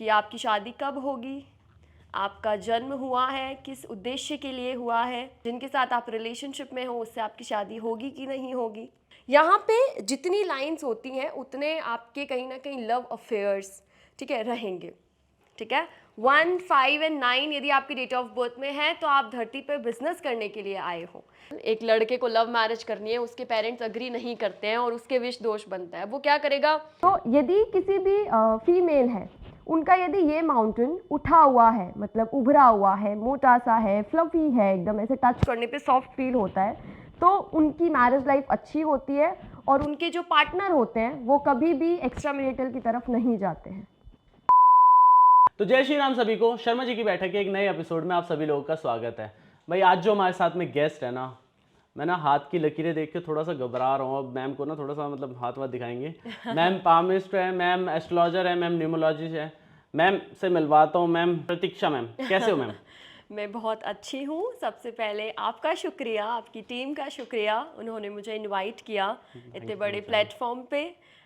कि आपकी शादी कब होगी, आपका जन्म हुआ है, किस उद्देश्य के लिए हुआ है, जिनके साथ आप रिलेशनशिप में हो उससे आपकी शादी होगी कि नहीं होगी। यहाँ पे जितनी लाइंस होती हैं उतने आपके कहीं ना कहीं लव अफेयर्स, ठीक है, रहेंगे। ठीक है, 1, 5 एंड 9 यदि आपकी डेट ऑफ बर्थ में है तो आप धरती पे बिजनेस करने के लिए आए हो। एक लड़के को लव मैरिज करनी है, उसके पेरेंट्स अग्री नहीं करते हैं और उसके विश दोष बनता है, वो क्या करेगा? तो यदि किसी भी फीमेल है, उनका यदि ये माउंटेन उठा हुआ है, मतलब उभरा हुआ है, मोटा सा है, फ्लफी है, एकदम ऐसे टच करने पे सॉफ्ट फील होता है, तो उनकी मैरिज लाइफ अच्छी होती है और उनके जो पार्टनर होते हैं वो कभी भी एक्स्ट्रा मैरिटल की तरफ नहीं जाते हैं। तो जय श्री राम सभी को। शर्मा जी की बैठक के एक नए एपिसोड में आप सभी लोगों का स्वागत है। भाई आज जो हमारे साथ में गेस्ट है ना, मैं ना हाथ की लकीरें देख के थोड़ा सा घबरा रहा हूँ। अब मैम को ना थोड़ा सा मतलब हाथ वाथ दिखाएंगे। मैम पामिस्ट है, मैम एस्ट्रोलॉजर है, मैम न्यूमोलॉजिस्ट है। मैम से मिलवाता हूँ। मैम प्रतीक्षा, मैम कैसे हो मैम? मैं बहुत अच्छी हूँ। सबसे पहले आपका शुक्रिया, आपकी टीम का शुक्रिया, उन्होंने मुझे इनवाइट किया इतने बड़े प्लेटफॉर्म पे।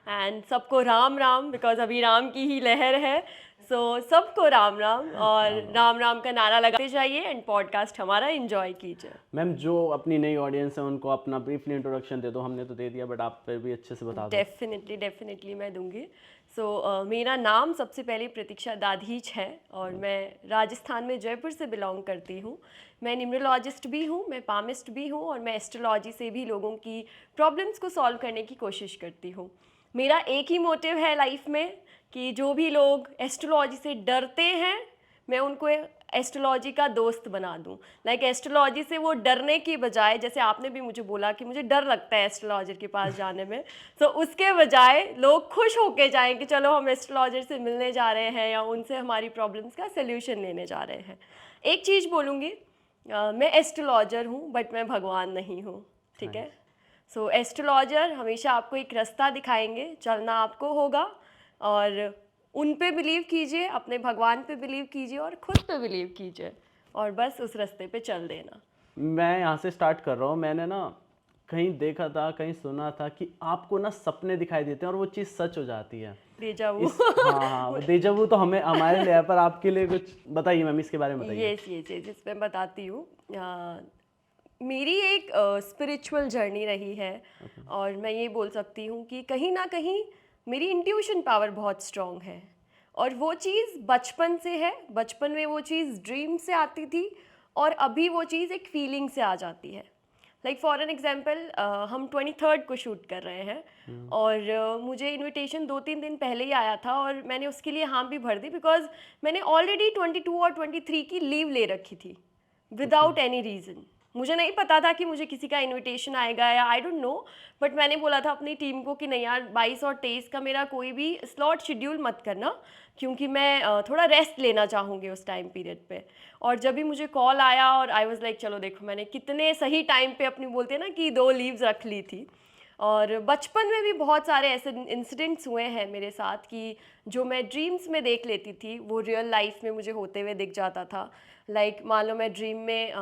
एंड सबको राम राम, बिकॉज अभी राम की ही लहर है। सो सबको राम राम और राम राम का नारा लगाते जाइए एंड पॉडकास्ट हमारा एंजॉय कीजिए। मैम जो अपनी नई ऑडियंस है उनको अपना ब्रीफली इंट्रोडक्शन दे दो। हमने तो दे दिया बट आप फिर भी अच्छे से बता दो। डेफिनेटली मैं दूंगी। मेरा नाम सबसे पहले प्रतीक्षा दाधीच है और मैं राजस्थान में जयपुर से बिलोंग करती हूँ। मैं न्यूमरोलॉजिस्ट भी हूँ, मैं पामिस्ट भी हूँ और मैं एस्ट्रोलॉजी से भी लोगों की प्रॉब्लम्स को सॉल्व करने की कोशिश करती हूँ। मेरा एक ही मोटिव है लाइफ में कि जो भी लोग एस्ट्रोलॉजी से डरते हैं मैं उनको एस्ट्रोलॉजी का दोस्त बना दूं। लाइक एस्ट्रोलॉजी से वो डरने की बजाय, जैसे आपने भी मुझे बोला कि मुझे डर लगता है एस्ट्रोलॉजर के पास जाने में, तो उसके बजाय लोग खुश होके जाएं कि चलो हम एस्ट्रोलॉजर से मिलने जा रहे हैं या उनसे हमारी प्रॉब्लम्स का सल्यूशन लेने जा रहे हैं। एक चीज़ बोलूँगी, मैं एस्ट्रोलॉजर हूँ बट मैं भगवान नहीं हूँ, ठीक है। सो एस्ट्रोलॉजर हमेशा आपको एक रास्ता दिखाएंगे, चलना आपको होगा और उन पे बिलीव कीजिए, अपने भगवान पे बिलीव कीजिए और खुद पे बिलीव कीजिए और बस उस रास्ते पे चल देना। मैं यहाँ से स्टार्ट कर रहा हूँ। मैंने ना कहीं देखा था, कहीं सुना था कि आपको ना सपने दिखाई देते हैं और वो चीज़ सच हो जाती है। डेजावू। हाँ वो डेजावू तो हमें हमारे लिए है, पर आपके लिए कुछ बताइए मैम, इसके बारे में बताइए। ये मैं बताती हूँ। मेरी एक स्पिरिचुअल जर्नी रही है और मैं ये बोल सकती हूँ कि कहीं ना कहीं मेरी इंट्यूशन पावर बहुत स्ट्रॉन्ग है और वो चीज़ बचपन से है। बचपन में वो चीज़ ड्रीम से आती थी और अभी वो चीज़ एक फीलिंग से आ जाती है। लाइक फॉर एन एग्जाम्पल, हम 23rd को शूट कर रहे हैं और मुझे इनविटेशन 2-3 दिन पहले ही आया था और मैंने उसके लिए हाँ भी भर दी बिकॉज मैंने ऑलरेडी 22 और 23 की लीव ले रखी थी विदाउट एनी रीज़न। मुझे नहीं पता था कि मुझे किसी का इनविटेशन आएगा या आई डोंट नो, बट मैंने बोला था अपनी टीम को कि नहीं यार 22 और 23 का मेरा कोई भी स्लॉट शेड्यूल मत करना क्योंकि मैं थोड़ा रेस्ट लेना चाहूँगी उस टाइम पीरियड पे। और जब भी मुझे कॉल आया और आई वाज लाइक चलो देखो मैंने कितने सही टाइम पे अपनी, बोलते हैं ना कि 2 लीव्स रख ली थी। और बचपन में भी बहुत सारे ऐसे इंसिडेंट्स हुए हैं मेरे साथ कि जो मैं ड्रीम्स में देख लेती थी वो रियल लाइफ में मुझे होते हुए दिख जाता था। लाइक मान लो मैं ड्रीम में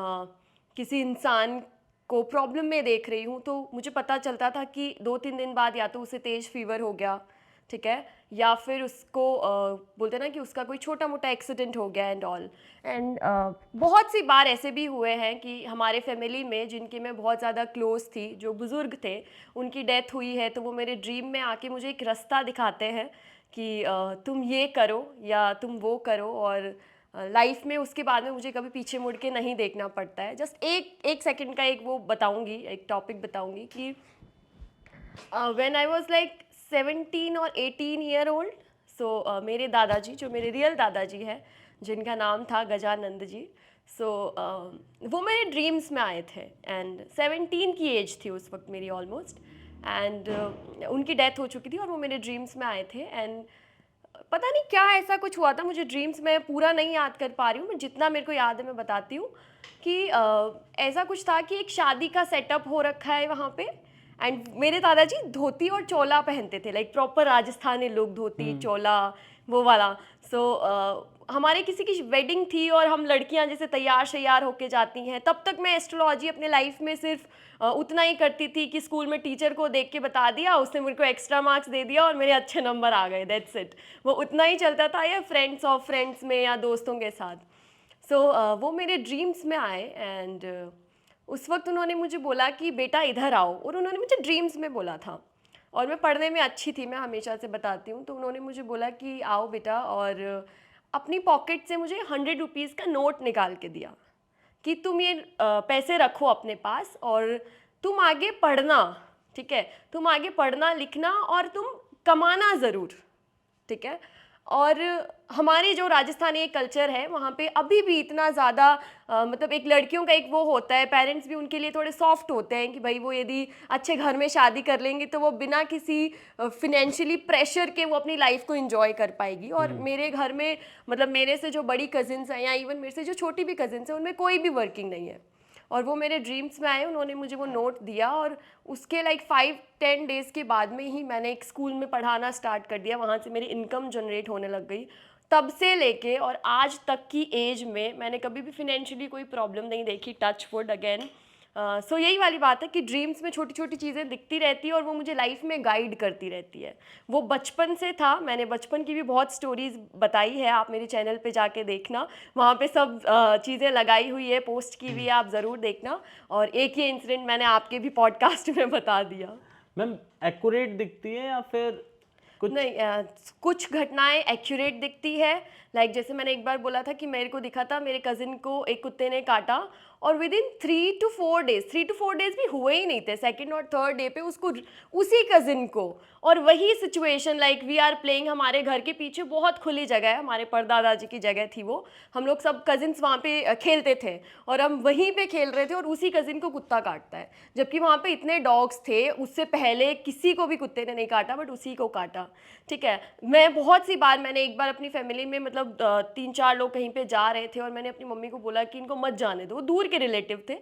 किसी इंसान को प्रॉब्लम में देख रही हूँ तो मुझे पता चलता था कि 2-3 दिन बाद या तो उसे तेज फीवर हो गया, ठीक है, या फिर उसको बोलते हैं ना कि उसका कोई छोटा मोटा एक्सीडेंट हो गया एंड ऑल। एंड बहुत सी बार ऐसे भी हुए हैं कि हमारे फैमिली में जिनके मैं बहुत ज़्यादा क्लोज थी, जो बुज़ुर्ग थे, उनकी डेथ हुई है तो वो मेरे ड्रीम में आके मुझे एक रास्ता दिखाते हैं कि तुम ये करो या तुम वो करो और लाइफ में उसके बाद में मुझे कभी पीछे मुड़ के नहीं देखना पड़ता है। जस्ट एक सेकंड का एक वो बताऊंगी, एक टॉपिक बताऊंगी कि व्हेन आई वाज लाइक 17 और 18 ईयर ओल्ड, सो मेरे दादाजी, जो मेरे रियल दादाजी हैं जिनका नाम था गजानंद जी, सो वो मेरे ड्रीम्स में आए थे एंड 17 की एज थी उस वक्त मेरी ऑलमोस्ट। एंड उनकी डेथ हो चुकी थी और वो मेरे ड्रीम्स में आए थे एंड पता नहीं क्या ऐसा कुछ हुआ था, मुझे ड्रीम्स में पूरा नहीं याद कर पा रही हूँ, मैं जितना मेरे को याद है मैं बताती हूँ कि ऐसा कुछ था कि एक शादी का सेटअप हो रखा है वहाँ पे एंड मेरे दादाजी धोती और चोला पहनते थे, लाइक प्रॉपर राजस्थानी लुक, धोती चोला, वो वाला। सो हमारे किसी की वेडिंग थी और हम लड़कियां जैसे तैयार शैयार होके जाती हैं, तब तक मैं एस्ट्रोलॉजी अपने लाइफ में सिर्फ उतना ही करती थी कि स्कूल में टीचर को देख के बता दिया, उसने मेरे को एक्स्ट्रा मार्क्स दे दिया और मेरे अच्छे नंबर आ गए, दैट्स इट। वो उतना ही चलता था, या फ्रेंड्स ऑफ फ्रेंड्स में या दोस्तों के साथ। सो वो मेरे ड्रीम्स में आए एंड उस वक्त उन्होंने मुझे बोला कि बेटा इधर आओ, और उन्होंने मुझे ड्रीम्स में बोला था। और मैं पढ़ने में अच्छी थी, मैं हमेशा से बताती हूँ, तो उन्होंने मुझे बोला कि आओ बेटा, और अपनी पॉकेट से मुझे 100 रुपीज़ का नोट निकाल के दिया कि तुम ये पैसे रखो अपने पास और तुम आगे पढ़ना, ठीक है, तुम आगे पढ़ना लिखना और तुम कमाना ज़रूर, ठीक है। और हमारे जो राजस्थानी एक कल्चर है वहाँ पे अभी भी इतना ज़्यादा मतलब एक लड़कियों का एक वो होता है, पेरेंट्स भी उनके लिए थोड़े सॉफ्ट होते हैं कि भाई वो यदि अच्छे घर में शादी कर लेंगी तो वो बिना किसी फिनेंशियली प्रेशर के वो अपनी लाइफ को एंजॉय कर पाएगी। और मेरे घर में मतलब मेरे से जो बड़ी कजिन्स हैं या इवन मेरे से जो छोटी भी कजिन्स हैं, उनमें कोई भी वर्किंग नहीं है। और वो मेरे ड्रीम्स में आए, उन्होंने मुझे वो नोट दिया और उसके लाइक 5-10 डेज़ के बाद में ही मैंने एक स्कूल में पढ़ाना स्टार्ट कर दिया। वहाँ से मेरी इनकम जनरेट होने लग गई। तब से लेके और आज तक की एज में मैंने कभी भी फिनेंशियली कोई प्रॉब्लम नहीं देखी, टच वुड अगेन। सो यही वाली बात है कि ड्रीम्स में छोटी छोटी चीज़ें दिखती रहती है और वो मुझे लाइफ में गाइड करती रहती है। वो बचपन से था, मैंने बचपन की भी बहुत स्टोरीज बताई है, आप मेरे चैनल पे जाके देखना, वहाँ पे सब चीज़ें लगाई हुई है, पोस्ट की हुई है, आप ज़रूर देखना। और एक ही इंसिडेंट मैंने आपके भी पॉडकास्ट में बता दिया। मैम एक्यूरेट दिखती है या फिर कुछ? नहीं, कुछ घटनाएं एक्यूरेट दिखती है। लाइक जैसे मैंने एक बार बोला था कि मेरे को दिखा था मेरे कज़िन को एक कुत्ते ने काटा और with in 3 to 4 days, 3 to 4 days भी हुए ही नहीं थे, सेकंड और थर्ड डे पे उसको, उसी कज़िन को, और वही situation like we are playing, हमारे घर के पीछे बहुत खुली जगह है, हमारे परदादा जी की जगह थी वो, हम लोग सब कजिन्स वहाँ पे खेलते थे और हम वहीं पे खेल रहे थे और उसी कज़िन को कुत्ता काटता है, जबकि वहाँ पे इतने डॉग्स थे, उससे पहले किसी को भी कुत्ते ने नहीं काटा बट उसी को काटा, ठीक है। मैं बहुत सी बार, मैंने एक बार अपनी फैमिली में मतलब 3-4 लोग कहीं पे जा रहे थे और मैंने अपनी मम्मी को बोला कि इनको मत जाने दो, दूर के रिलेटिव थे,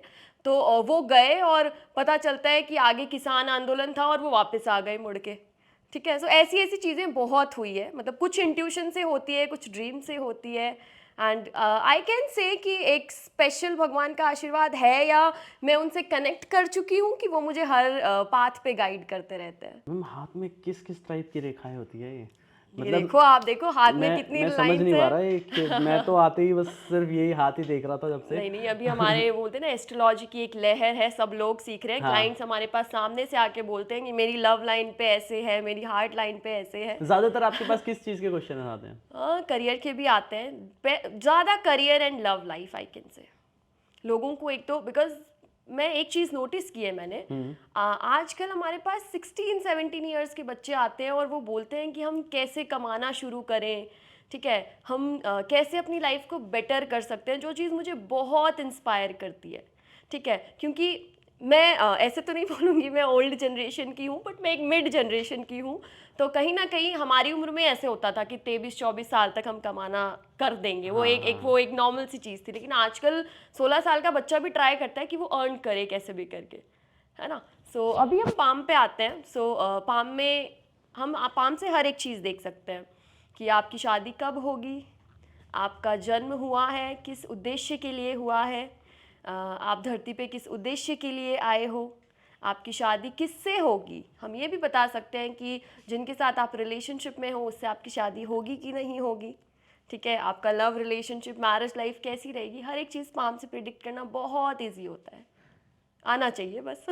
तो वो गए और पता चलता है कि आगे किसान आंदोलन था और वो वापस आ गए मुड़ के, ठीक है। सो ऐसी ऐसी चीज़ें बहुत हुई है, मतलब कुछ इंट्यूशन से होती है, कुछ ड्रीम से होती है। एंड आई कैन से कि एक स्पेशल भगवान का आशीर्वाद है या मैं उनसे कनेक्ट कर चुकी हूँ कि वो मुझे हर पाथ पे गाइड करते रहते हैं। मैम हाथ में किस किस टाइप की रेखाएं होती है ये? ये देखो, आप देखो हाथ में मैं कितनी मैं समझ लाइंस नहीं पा है। रहा है कि मैं तो आते ही बस सिर्फ यही हाथ ही देख रहा था जब से। नहीं नहीं, अभी हमारे बोलते हैं ना एस्ट्रोलॉजी की एक लहर है, सब लोग सीख रहे हैं। हाँ। क्लाइंट्स हमारे पास सामने से आके बोलते हैं कि मेरी लव लाइन पे ऐसे है, मेरी हार्ट लाइन पे ऐसे है। ज्यादातर आपके पास किस चीज के क्वेश्चन आते हैं? करियर के भी आते हैं, ज़्यादा career and love life I can say. लोगों को एक तो बिकॉज मैं एक चीज़ नोटिस की है मैंने, आजकल हमारे पास 16-17 ईयर्स के बच्चे आते हैं और वो बोलते हैं कि हम कैसे कमाना शुरू करें, ठीक है, हम कैसे अपनी लाइफ को बेटर कर सकते हैं, जो चीज़ मुझे बहुत इंस्पायर करती है, ठीक है। क्योंकि मैं ऐसे तो नहीं बोलूँगी मैं ओल्ड जनरेशन की हूँ, बट मैं एक मिड जनरेशन की हूँ, तो कहीं ना कहीं हमारी उम्र में ऐसे होता था कि 23-24 साल तक हम कमाना कर देंगे, वो एक नॉर्मल सी चीज़ थी। लेकिन आजकल 16 साल का बच्चा भी ट्राई करता है कि वो अर्न करे कैसे भी करके, है ना। सो अभी हम पाम पे आते हैं। सो पाम में हम पाम से हर एक चीज़ देख सकते हैं कि आपकी शादी कब होगी, आपका जन्म हुआ है, किस उद्देश्य के लिए हुआ है, आप धरती पे किस उद्देश्य के लिए आए हो, आपकी शादी किससे होगी। हम ये भी बता सकते हैं कि जिनके साथ आप रिलेशनशिप में हो उससे आपकी शादी होगी कि नहीं होगी, ठीक है। आपका लव रिलेशनशिप, मैरिज लाइफ कैसी रहेगी, हर एक चीज़ पाम से प्रिडिक्ट करना बहुत ईजी होता है, आना चाहिए बस।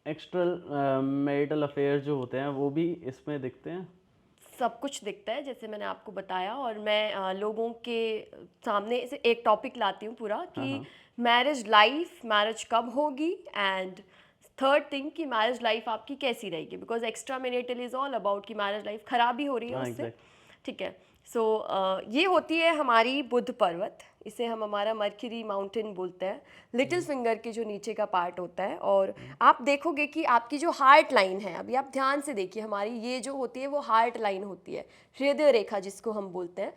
एक्स्ट्रा मैरिटल अफेयर जो होते हैं वो भी इसमें दिखते हैं? सब कुछ दिखता है, जैसे मैंने आपको बताया। और मैं लोगों के सामने से एक टॉपिक लाती हूँ पूरा कि मैरिज लाइफ, मैरिज कब होगी, एंड थर्ड थिंग कि मैरिज लाइफ आपकी कैसी रहेगी, because extra marital is all about कि मैरिज लाइफ खराब ही हो रही है उससे, ठीक है। सो ये होती है हमारी बुध पर्वत, इसे हम हमारा मर्क्यूरी माउंटेन बोलते हैं, लिटिल फिंगर के जो नीचे का पार्ट होता है। और आप देखोगे कि आपकी जो हार्ट लाइन है, अभी आप ध्यान से देखिए, हमारी ये जो होती है वो हार्ट लाइन होती है, हृदय रेखा जिसको हम बोलते हैं,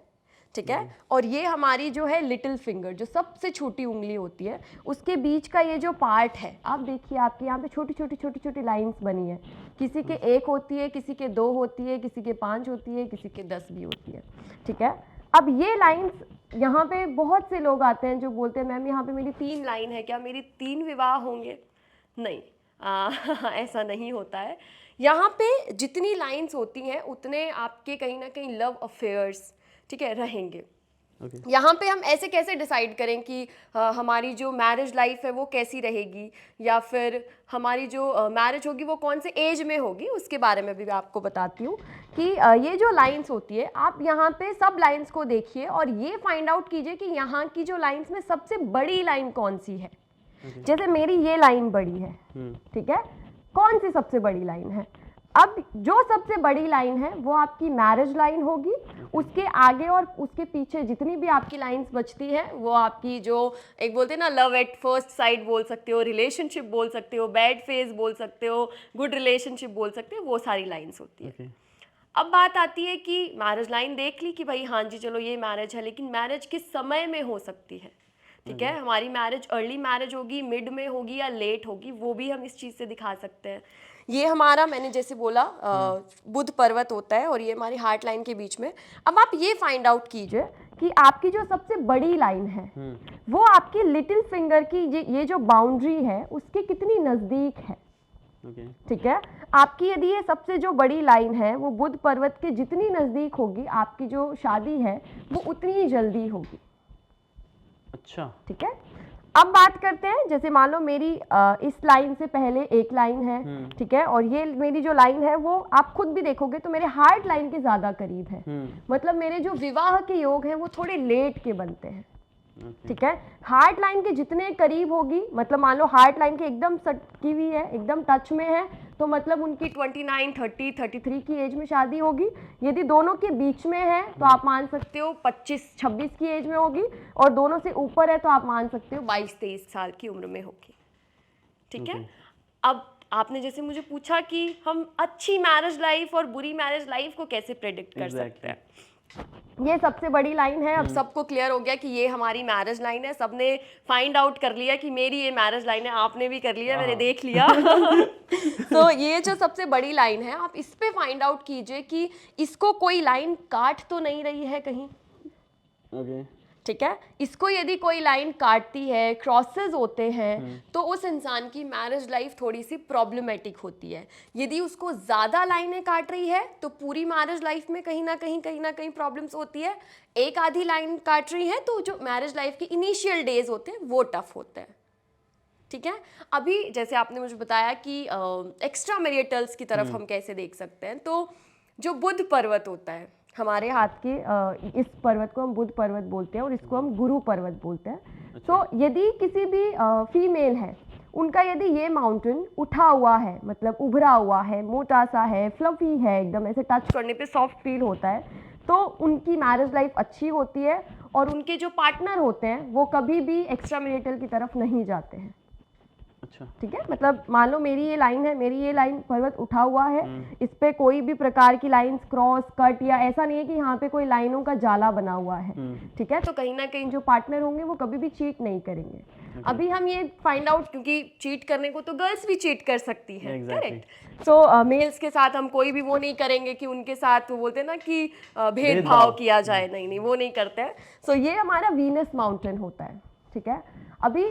ठीक है। और ये हमारी जो है लिटिल फिंगर, जो सबसे छोटी उंगली होती है, उसके बीच का ये जो पार्ट है, आप देखिए आपके यहाँ पे छोटी छोटी छोटी छोटी लाइंस बनी है। किसी के 1 होती है, किसी के 2 होती है, किसी के 5 होती है, किसी के 10 भी होती है, ठीक है। अब ये लाइंस यहाँ पे बहुत से लोग आते हैं जो बोलते हैं मैम यहाँ पे मेरी 3 लाइन है, क्या मेरी 3 विवाह होंगे? नहीं, ऐसा नहीं होता है। यहाँ पे जितनी लाइंस होती हैं उतने आपके कहीं ना कहीं लव अफेयर्स, ठीक है, रहेंगे। यहाँ पे हम ऐसे कैसे डिसाइड करें कि हमारी जो मैरिज लाइफ है वो कैसी रहेगी, या फिर हमारी जो मैरिज होगी वो कौन से एज में होगी, उसके बारे में भी मैं आपको बताती हूँ कि ये जो लाइंस होती है, आप यहाँ पे सब लाइंस को देखिए और ये फाइंड आउट कीजिए कि यहाँ की जो लाइंस में सबसे बड़ी लाइन कौन सी है। जैसे मेरी ये लाइन बड़ी है, ठीक है, कौन सी सबसे बड़ी लाइन है? अब जो सबसे बड़ी लाइन है वो आपकी मैरिज लाइन होगी। उसके आगे और उसके पीछे जितनी भी आपकी लाइंस बचती हैं वो आपकी जो एक बोलते हैं ना लव एट फर्स्ट साइट बोल सकते हो, रिलेशनशिप बोल सकते हो, बैड फेज बोल सकते हो, गुड रिलेशनशिप बोल सकते हो, वो सारी लाइंस होती है। अब बात आती है कि मैरिज लाइन देख ली कि भाई हाँ जी चलो ये मैरिज है, लेकिन मैरिज किस समय में हो सकती है, ठीक है। हमारी मैरिज अर्ली मैरिज होगी, मिड में होगी या लेट होगी, वो भी हम इस चीज़ से दिखा सकते हैं। ये हमारा, मैंने जैसे बोला, बुध पर्वत होता है और ये हमारी हार्ट लाइन के बीच में। अब आप ये फाइंड आउट कीजिए कि आपकी जो सबसे बड़ी लाइन है वो आपकी लिटिल फिंगर की ये जो बाउंड्री है उसके कितनी नज़दीक है, ठीक है। आपकी यदि ये सबसे जो बड़ी लाइन है वो बुध पर्वत के जितनी नज़दीक होगी, आपकी जो शादी है वो उतनी ही जल्दी होगी। अच्छा, ठीक है। अब बात करते हैं, जैसे मान लो मेरी इस लाइन से पहले एक लाइन है, ठीक है, और ये मेरी जो लाइन है वो आप खुद भी देखोगे तो मेरे हार्ट लाइन के ज्यादा करीब है। मतलब मेरे जो विवाह के योग हैं वो थोड़े लेट के बनते हैं, ठीक है। हार्ट लाइन के जितने करीब होगी, मतलब मान लो हार्ट लाइन के एकदम सटकी हुई है, एकदम टच में है, तो मतलब उनकी 29, 30, 33 की एज में शादी होगी। यदि दोनों के बीच में है तो आप मान सकते हो 25, 26 की एज में होगी, और दोनों से ऊपर है तो आप मान सकते हो 22, 23 साल की उम्र में होगी, ठीक है। अब आपने जैसे मुझे पूछा कि हम अच्छी मैरिज लाइफ और बुरी मैरिज लाइफ को कैसे प्रेडिक्ट कर सकते हैं। ये सबसे बड़ी लाइन है। अब सबको क्लियर हो गया कि ये हमारी मैरिज लाइन है, सबने फाइंड आउट कर लिया कि मेरी ये मैरिज लाइन है, आपने भी कर लिया, मैंने देख लिया। तो ये जो सबसे बड़ी लाइन है, आप इस पे फाइंड आउट कीजिए कि इसको कोई लाइन काट तो नहीं रही है कहीं, ठीक है। इसको यदि कोई लाइन काटती है, क्रॉसेस होते हैं, तो उस इंसान की मैरिज लाइफ थोड़ी सी प्रॉब्लमेटिक होती है। यदि उसको ज़्यादा लाइनें काट रही है तो पूरी मैरिज लाइफ में कहीं ना कहीं प्रॉब्लम्स होती है। एक आधी लाइन काट रही है तो जो मैरिज लाइफ की इनिशियल डेज होते हैं वो टफ होते हैं, ठीक है। अभी जैसे आपने मुझे बताया कि एक्स्ट्रा मैरिटल्स की तरफ हम कैसे देख सकते हैं, तो जो बुध पर्वत होता है हमारे हाथ के, इस पर्वत को हम बुध पर्वत बोलते हैं और इसको हम गुरु पर्वत बोलते हैं। तो यदि किसी भी फीमेल है, उनका यदि ये माउंटेन उठा हुआ है, मतलब उभरा हुआ है, मोटा सा है, फ्लफी है, एकदम ऐसे टच करने पे सॉफ्ट फील होता है, तो उनकी मैरिज लाइफ अच्छी होती है और उनके जो पार्टनर होते हैं वो कभी भी एक्स्ट्रा मैरिटल की तरफ नहीं जाते हैं। अच्छा, ठीक है। मतलब मान लो मेरी ये लाइन है, मेरी ये लाइन पर्वत उठा हुआ है, इस पे कोई भी प्रकार की लाइंस, क्रॉस, कट या ऐसा नहीं है कि यहाँ पे कोई लाइनों का जाला बना हुआ है, ठीक है। तो कहीं ना कहीं जो पार्टनर होंगे वो कभी भी चीट नहीं करेंगे। अभी हम ये फाइंड आउट, क्योंकि चीट करने को तो गर्ल्स भी चीट कर सकती है, करेक्ट। सो मेल्स के साथ हम कोई भी वो नहीं करेंगे कि उनके साथ वो बोलते हैं ना कि भेदभाव किया जाए, नहीं, वो नहीं करते हैं। सो ये हमारा वीनस माउंटेन होता है, ठीक है। अभी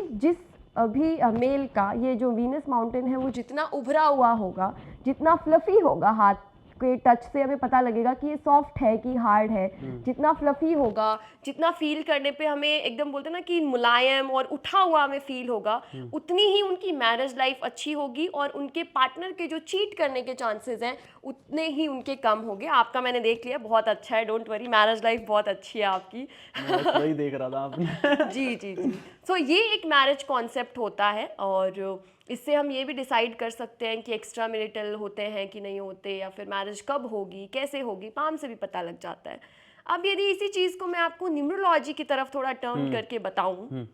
मेल का ये जो वीनस माउंटेन है वो जितना उभरा हुआ होगा, जितना फ्लफी होगा, हाथ के टच से हमें पता लगेगा कि ये सॉफ्ट है कि हार्ड है, जितना फ्लफी होगा, जितना फील करने पे हमें एकदम बोलते हैं ना कि मुलायम और उठा हुआ हमें फील होगा, उतनी ही उनकी मैरिज लाइफ अच्छी होगी और उनके पार्टनर के जो चीट करने के चांसेस हैं उतने ही उनके कम होंगे। आपका मैंने देख लिया, बहुत अच्छा है, डोंट वरी, मैरिज लाइफ बहुत अच्छी है आपकी। वही देख रहा था आपने। जी जी जी। सो ये एक मैरिज कॉन्सेप्ट होता है और इससे हम ये भी डिसाइड कर सकते हैं कि एक्स्ट्रा मैरिटल होते हैं कि नहीं होते, या फिर मैरिज कब होगी, कैसे होगी, पाम से भी पता लग जाता है। अब यदि इसी चीज़ को मैं आपको न्यूमरोलॉजी की तरफ थोड़ा टर्न करके बताऊं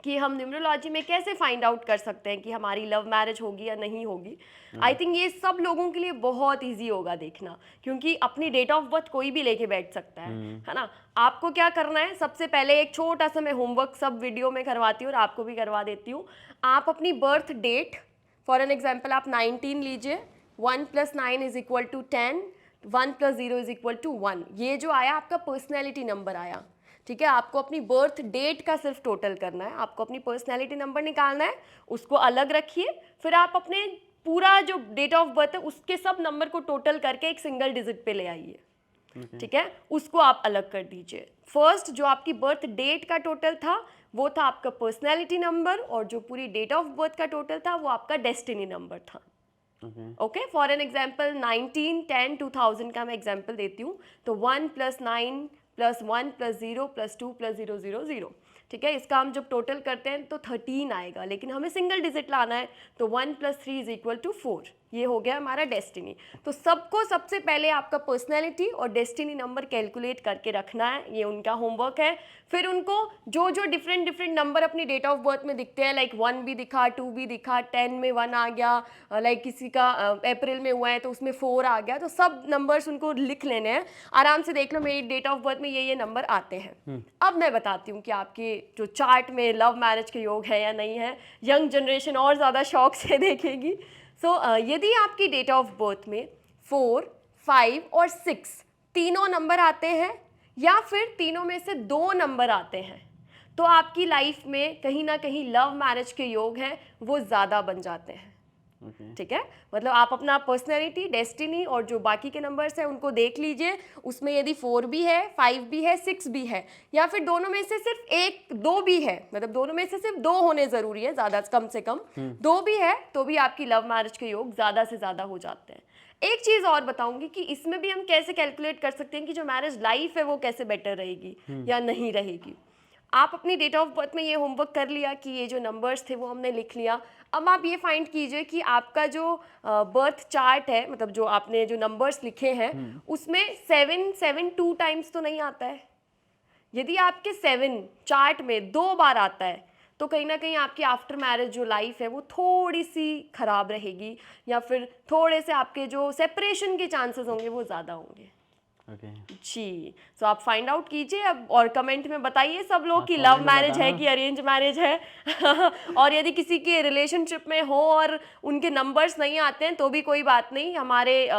कि हम न्यूमरोलॉजी में कैसे फाइंड आउट कर सकते हैं कि हमारी लव मैरिज होगी या नहीं होगी। आई थिंक ये सब लोगों के लिए बहुत इजी होगा देखना, क्योंकि अपनी डेट ऑफ बर्थ कोई भी लेके बैठ सकता है ना। आपको क्या करना है, सबसे पहले एक छोटा सा मैं होमवर्क सब वीडियो में करवाती हूँ और आपको भी करवा देती हूँ। आप अपनी birth date, for an example आप 19 लीजिए, 1 + 9 = 10, 1 + 0 = 1। ये जो आया आपका पर्सनैलिटी नंबर आया, ठीक है। आपको अपनी बर्थ डेट का सिर्फ टोटल करना है, आपको अपनी पर्सनैलिटी नंबर निकालना है, उसको अलग रखिए। फिर आप अपने पूरा जो डेट ऑफ बर्थ है उसके सब नंबर को टोटल करके एक सिंगल डिजिट पे ले आइए, ठीक है। उसको आप अलग कर दीजिए। फर्स्ट जो आपकी बर्थ डेट का टोटल था वो था आपका पर्सनैलिटी नंबर, और जो पूरी डेट ऑफ बर्थ का टोटल था वो आपका डेस्टिनी नंबर था। ओके, फॉर एन एग्जाम्पल 19, 10, 2000 का मैं एग्जाम्पल देती हूँ। तो 1 + 9 + 1 + 0 + 2 + 0 0 0, ठीक है। इसका हम जब टोटल करते हैं तो 13 आएगा, लेकिन हमें सिंगल डिजिट लाना है, तो 1 + 3 = 4। ये हो गया हमारा डेस्टिनी। तो सबको सबसे पहले आपका पर्सनैलिटी और डेस्टिनी नंबर कैलकुलेट करके रखना है, ये उनका होमवर्क है। फिर उनको जो जो डिफरेंट नंबर अपनी डेट ऑफ बर्थ में दिखते हैं, लाइक 1 भी दिखा, 2 भी दिखा, 10 में 1 आ गया, लाइक किसी का अप्रैल में हुआ है तो उसमें 4 आ गया, तो सब नंबर्स उनको लिख लेने हैं। आराम से देख लो मेरी डेट ऑफ बर्थ में ये नंबर आते हैं। अब मैं बताती हूँ कि आपके जो चार्ट में लव मैरिज के योग है या नहीं है। यंग जनरेशन और ज़्यादा शौक से देखेगी। सो यदि आपकी डेट ऑफ बर्थ में 4, 5 और 6 तीनों नंबर आते हैं, या फिर तीनों में से 2 नंबर आते हैं, तो आपकी लाइफ में कहीं ना कहीं लव मैरिज के योग हैं वो ज़्यादा बन जाते हैं, ठीक है। मतलब आप अपना पर्सनैलिटी, डेस्टिनी और जो बाकी के नंबर्स हैं उनको देख लीजिए। उसमें यदि 4 भी है, 5 भी है, 6 भी है, या फिर दोनों में से सिर्फ 1, 2 भी है, मतलब दोनों में से सिर्फ 2 होने ज़रूरी है, ज़्यादा कम से कम 2 भी है, तो भी आपकी लव मैरिज के योग ज़्यादा से ज़्यादा हो जाते हैं। एक चीज़ और बताऊंगी कि इसमें भी हम कैसे कैलकुलेट कर सकते हैं कि जो मैरिज लाइफ है वो कैसे बेटर रहेगी या नहीं रहेगी। आप अपनी डेट ऑफ बर्थ में ये होमवर्क कर लिया कि ये जो नंबर्स थे वो हमने लिख लिया। अब आप ये फाइंड कीजिए कि आपका जो बर्थ चार्ट है, मतलब जो आपने जो नंबर्स लिखे हैं उसमें 7 2 टाइम्स तो नहीं आता है। यदि आपके 7 चार्ट में 2 बार आता है तो कहीं ना कहीं आपकी आफ्टर मैरिज जो लाइफ है वो थोड़ी सी खराब रहेगी, या फिर थोड़े से आपके जो सेपरेशन के चांसेस होंगे वो ज़्यादा होंगे। जी, सो आप फाइंड आउट कीजिए अब और कमेंट में बताइए सब लोग कि लव मैरिज है कि अरेंज मैरिज है। और यदि किसी के रिलेशनशिप में हो और उनके नंबर्स नहीं आते हैं तो भी कोई बात नहीं। हमारे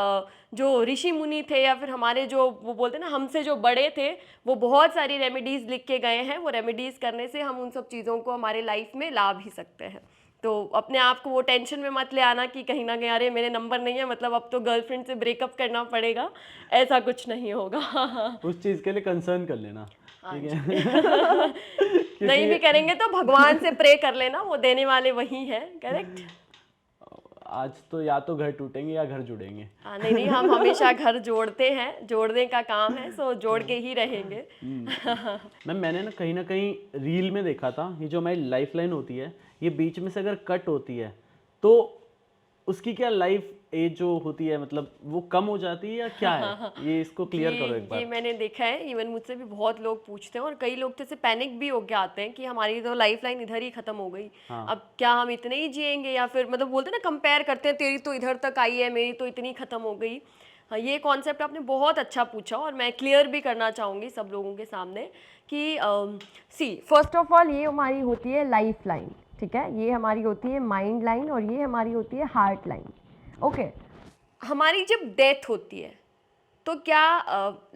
जो ऋषि मुनि थे या फिर हमारे जो वो बोलते हैं ना हमसे जो बड़े थे, वो बहुत सारी रेमेडीज़ लिख के गए हैं। वो रेमेडीज़ करने से हम उन सब चीज़ों को हमारे लाइफ में ला भी सकते हैं। तो अपने आप को वो टेंशन में मत ले आना कि कहीं ना कहीं अरे मेरे नंबर नहीं है मतलब अब तो गर्लफ्रेंड से ब्रेकअप करना पड़ेगा, ऐसा कुछ नहीं होगा। उस चीज़ के लिए कंसर्न कर लेना, ठीक है। नहीं भी करेंगे तो भगवान से प्रे कर लेना, वो देने वाले वही हैं, करेक्ट। आज तो या तो घर टूटेंगे या घर जुड़ेंगे। नहीं, हम हमेशा घर जोड़ते हैं, जोड़ने का काम है, सो जोड़ के ही रहेंगे। मैम मैंने ना कहीं रील में देखा था, ये जो हमारी लाइफ लाइन होती है ये बीच में से अगर कट होती है तो उसकी क्या लाइफ एज जो होती है मतलब वो कम हो जाती है या क्या है? ये इसको क्लियर करो एक बार। ये मैंने देखा है, इवन मुझसे भी बहुत लोग पूछते हैं और कई लोग तो पैनिक भी होके आते हैं कि हमारी तो लाइफ लाइन इधर ही खत्म हो गई। अब क्या हम इतने ही जिएंगे, या फिर मतलब बोलते हैं ना कंपेयर करते हैं, तेरी तो इधर तक आई है मेरी तो इतनी खत्म हो गई। हाँ, ये कॉन्सेप्ट आपने बहुत अच्छा पूछा और मैं क्लियर भी करना चाहूँगी सब लोगों के सामने कि सी फर्स्ट ऑफ ऑल ये हमारी होती है लाइफ लाइन, ठीक है। ये हमारी होती है माइंड लाइन और ये हमारी होती है हार्ट लाइन। ओके, हमारी जब डेथ होती है तो क्या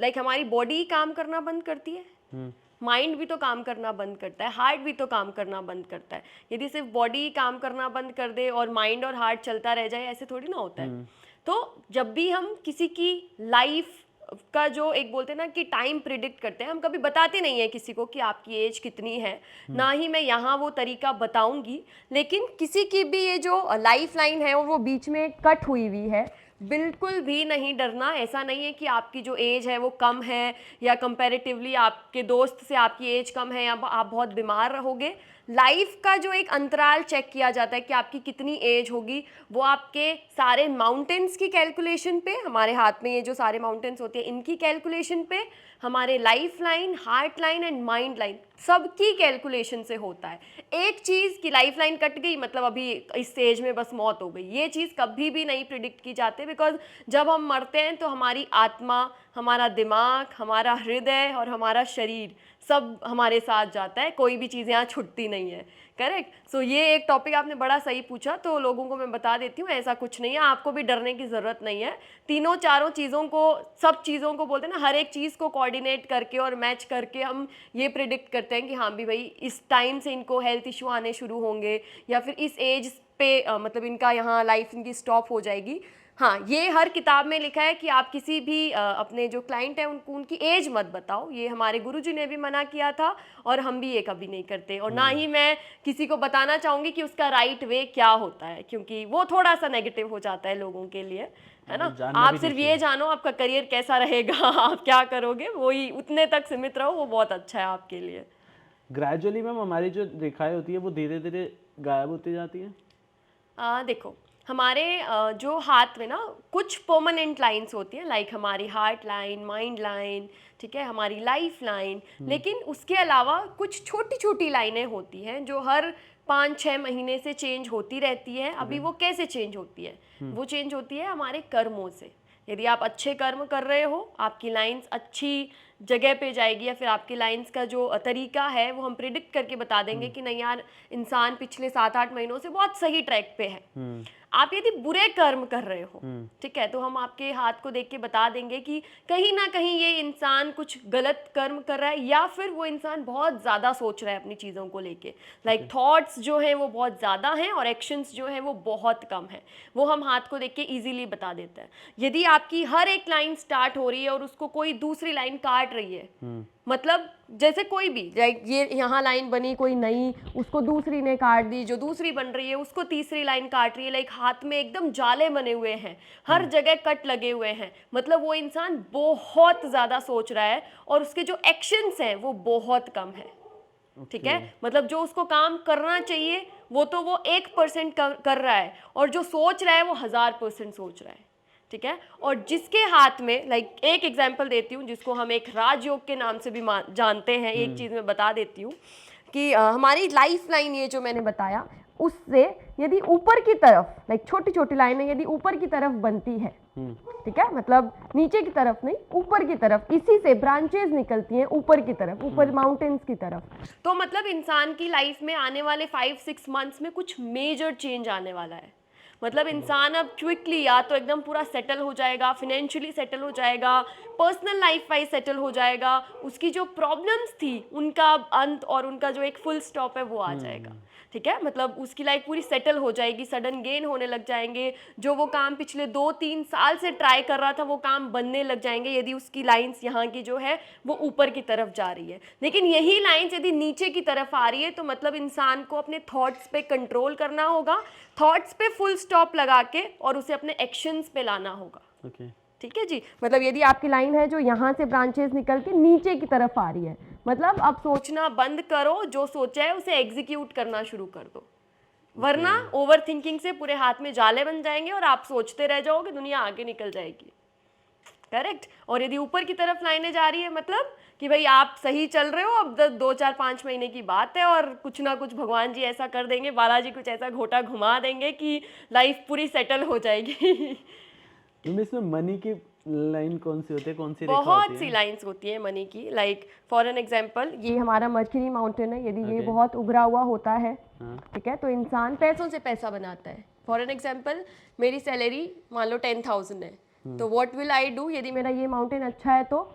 लाइक हमारी बॉडी काम करना बंद करती है, माइंड भी तो काम करना बंद करता है, हार्ट भी तो काम करना बंद करता है। यदि सिर्फ बॉडी काम करना बंद कर दे और माइंड और हार्ट चलता रह जाए, ऐसे थोड़ी ना होता है। तो जब भी हम किसी की लाइफ का जो एक बोलते हैं ना कि टाइम प्रिडिक्ट करते हैं, हम कभी बताते नहीं है किसी को कि आपकी एज कितनी है, ना ही मैं यहाँ वो तरीका बताऊंगी। लेकिन किसी की भी ये जो लाइफ लाइन है और वो बीच में कट हुई हुई है, बिल्कुल भी नहीं डरना। ऐसा नहीं है कि आपकी जो एज है वो कम है या कंपैरेटिवली आपके दोस्त से आपकी एज कम है या आप बहुत बीमार रहोगे। लाइफ का जो एक अंतराल चेक किया जाता है कि आपकी कितनी एज होगी, वो आपके सारे माउंटेन्स की कैलकुलेशन पे, हमारे हाथ में ये जो सारे माउंटेन्स होते हैं इनकी कैलकुलेशन पे, हमारे life line, heart line and mind line सबकी कैलकुलेशन से होता है। एक चीज़ की लाइफ लाइन कट गई मतलब अभी इस स्टेज में बस मौत हो गई, ये चीज़ कभी भी नहीं प्रिडिक्ट की जाती, बिकॉज जब हम मरते हैं तो हमारी आत्मा, हमारा दिमाग, हमारा हृदय और हमारा शरीर सब हमारे साथ जाता है, कोई भी चीज़ यहाँ छुटती नहीं है। करेक्ट। सो ये एक टॉपिक आपने बड़ा सही पूछा, तो लोगों को मैं बता देती हूँ ऐसा कुछ नहीं है, आपको भी डरने की ज़रूरत नहीं है। तीनों चारों चीज़ों को, सब चीज़ों को बोलते हैं ना, हर एक चीज़ को कोऑर्डिनेट करके और मैच करके हम ये प्रिडिक्ट करते हैं कि हाँ भी भाई इस टाइम से इनको हेल्थ इशू आने शुरू होंगे, या फिर इस एज पे मतलब इनका यहाँ लाइफ इनकी स्टॉप हो जाएगी। हाँ, ये हर किताब में लिखा है कि आप किसी भी अपने जो क्लाइंट हैं उनको उनकी एज मत बताओ, ये हमारे गुरुजी ने भी मना किया था और हम भी ये कभी नहीं करते, और ना ही मैं किसी को बताना चाहूँगी कि उसका राइट वे क्या होता है, क्योंकि वो थोड़ा सा नेगेटिव हो जाता है लोगों के लिए, है ना। आप सिर्फ ये जानो आपका करियर कैसा रहेगा, आप क्या करोगे, वही उतने तक सीमित रहो, वो बहुत अच्छा है आपके लिए। ग्रेजुअली मैम हमारी जो रेखाएं होती है वो धीरे धीरे गायब होती जाती है। देखो हमारे जो हाथ में ना कुछ परमानेंट लाइंस होती हैं, लाइक हमारी हार्ट लाइन, माइंड लाइन, ठीक है, हमारी लाइफ लाइन, लेकिन उसके अलावा कुछ छोटी छोटी लाइनें होती हैं जो हर 5-6 महीने से चेंज होती रहती है। अभी वो कैसे चेंज होती है? वो चेंज होती है हमारे कर्मों से। यदि आप अच्छे कर्म कर रहे हो, आपकी लाइंस अच्छी जगह पे जाएगी, या फिर आपकी लाइंस का जो तरीका है वो हम प्रिडिक्ट करके बता देंगे कि नहीं यार, इंसान पिछले 7-8 महीनों से बहुत सही ट्रैक पे है। आप यदि बुरे कर्म कर रहे हो, ठीक है, तो हम आपके हाथ को देख के बता देंगे कि कहीं ना कहीं ये इंसान कुछ गलत कर्म कर रहा है, या फिर वो इंसान बहुत ज़्यादा सोच रहा है अपनी चीज़ों को लेके, लाइक थॉट्स जो हैं वो बहुत ज़्यादा हैं और एक्शंस जो हैं वो बहुत कम है। वो हम हाथ को देख के ईजिली बता देते हैं। यदि आपकी हर एक लाइन स्टार्ट हो रही है और उसको कोई दूसरी लाइन काट रही है, मतलब जैसे कोई भी, लाइक ये यहाँ लाइन बनी कोई नई, उसको दूसरी ने काट दी, जो दूसरी बन रही है उसको तीसरी लाइन काट रही है, लाइक हाथ में एकदम जाले बने हुए हैं, हर जगह कट लगे हुए हैं, मतलब वो इंसान बहुत ज़्यादा सोच रहा है और उसके जो एक्शंस हैं वो बहुत कम है। ठीक है, मतलब जो उसको काम करना चाहिए वो तो वो 1% कर रहा है, और जो सोच रहा है वो 1000% सोच रहा है। ठीक है, और जिसके हाथ में, लाइक एक एग्जांपल देती हूँ जिसको हम एक राजयोग के नाम से भी जानते हैं, एक चीज़ मैं बता देती हूँ कि हमारी लाइफ लाइन ये जो मैंने बताया, उससे यदि ऊपर की तरफ, लाइक छोटी छोटी लाइनें यदि ऊपर की तरफ बनती है, ठीक है, मतलब नीचे की तरफ नहीं, ऊपर की तरफ, इसी से ब्रांचेस निकलती हैं ऊपर की तरफ, ऊपर माउंटेन्स की तरफ, तो मतलब इंसान की लाइफ में आने वाले 5-6 मंथ्स में कुछ मेजर चेंज आने वाला है। मतलब इंसान अब क्विकली या तो एकदम पूरा सेटल हो जाएगा, फिनेंशियली सेटल हो जाएगा, पर्सनल लाइफ वाइज सेटल हो जाएगा, उसकी जो प्रॉब्लम्स थी उनका अंत और उनका जो एक फुल स्टॉप है वो आ जाएगा। ठीक है, मतलब उसकी लाइफ पूरी सेटल हो जाएगी, सडन गेन होने लग जाएंगे, जो वो काम पिछले 2-3 साल से ट्राई कर रहा था वो काम बनने लग जाएंगे, यदि उसकी लाइंस यहाँ की जो है वो ऊपर की तरफ जा रही है। लेकिन यही लाइंस यदि नीचे की तरफ आ रही है तो मतलब इंसान को अपने थॉट्स पे कंट्रोल करना होगा, थॉट्स पे फुल स्टॉप लगा के और उसे अपने एक्शंस पे लाना होगा। ठीक है जी, मतलब यदि आपकी लाइन है जो यहाँ से ब्रांचेस निकल के नीचे की तरफ आ रही है, मतलब अब सोचना बंद करो, जो सोचा है उसे एग्जीक्यूट करना शुरू कर दो, वरना ओवर थिंकिंग से पूरे हाथ में जाले बन जाएंगे और आप सोचते रह जाओगे, दुनिया आगे निकल जाएगी। करेक्ट। और यदि ऊपर की तरफ लाइनें जा रही है, मतलब कि भाई आप सही चल रहे हो, अब 2-4-5 महीने की बात है और कुछ ना कुछ भगवान जी ऐसा कर देंगे, बालाजी कुछ ऐसा घोटा घुमा देंगे कि लाइफ पूरी सेटल हो जाएगी। इसमें मनी की लाइन कौन सी होती है, कौन सी रेखा होती है? बहुत सी लाइंस होती है मनी की, लाइक फॉर एन एग्जांपल ये हमारा मर्क्यूरी माउंटेन है, यदि ये बहुत उभरा हुआ होता है, ठीक है, तो इंसान पैसों से पैसा बनाता है। फॉर एन एग्जांपल मेरी सैलरी मान लो 10,000 है, तो व्हाट विल आई डू, यदि मेरा ये माउंटेन अच्छा है तो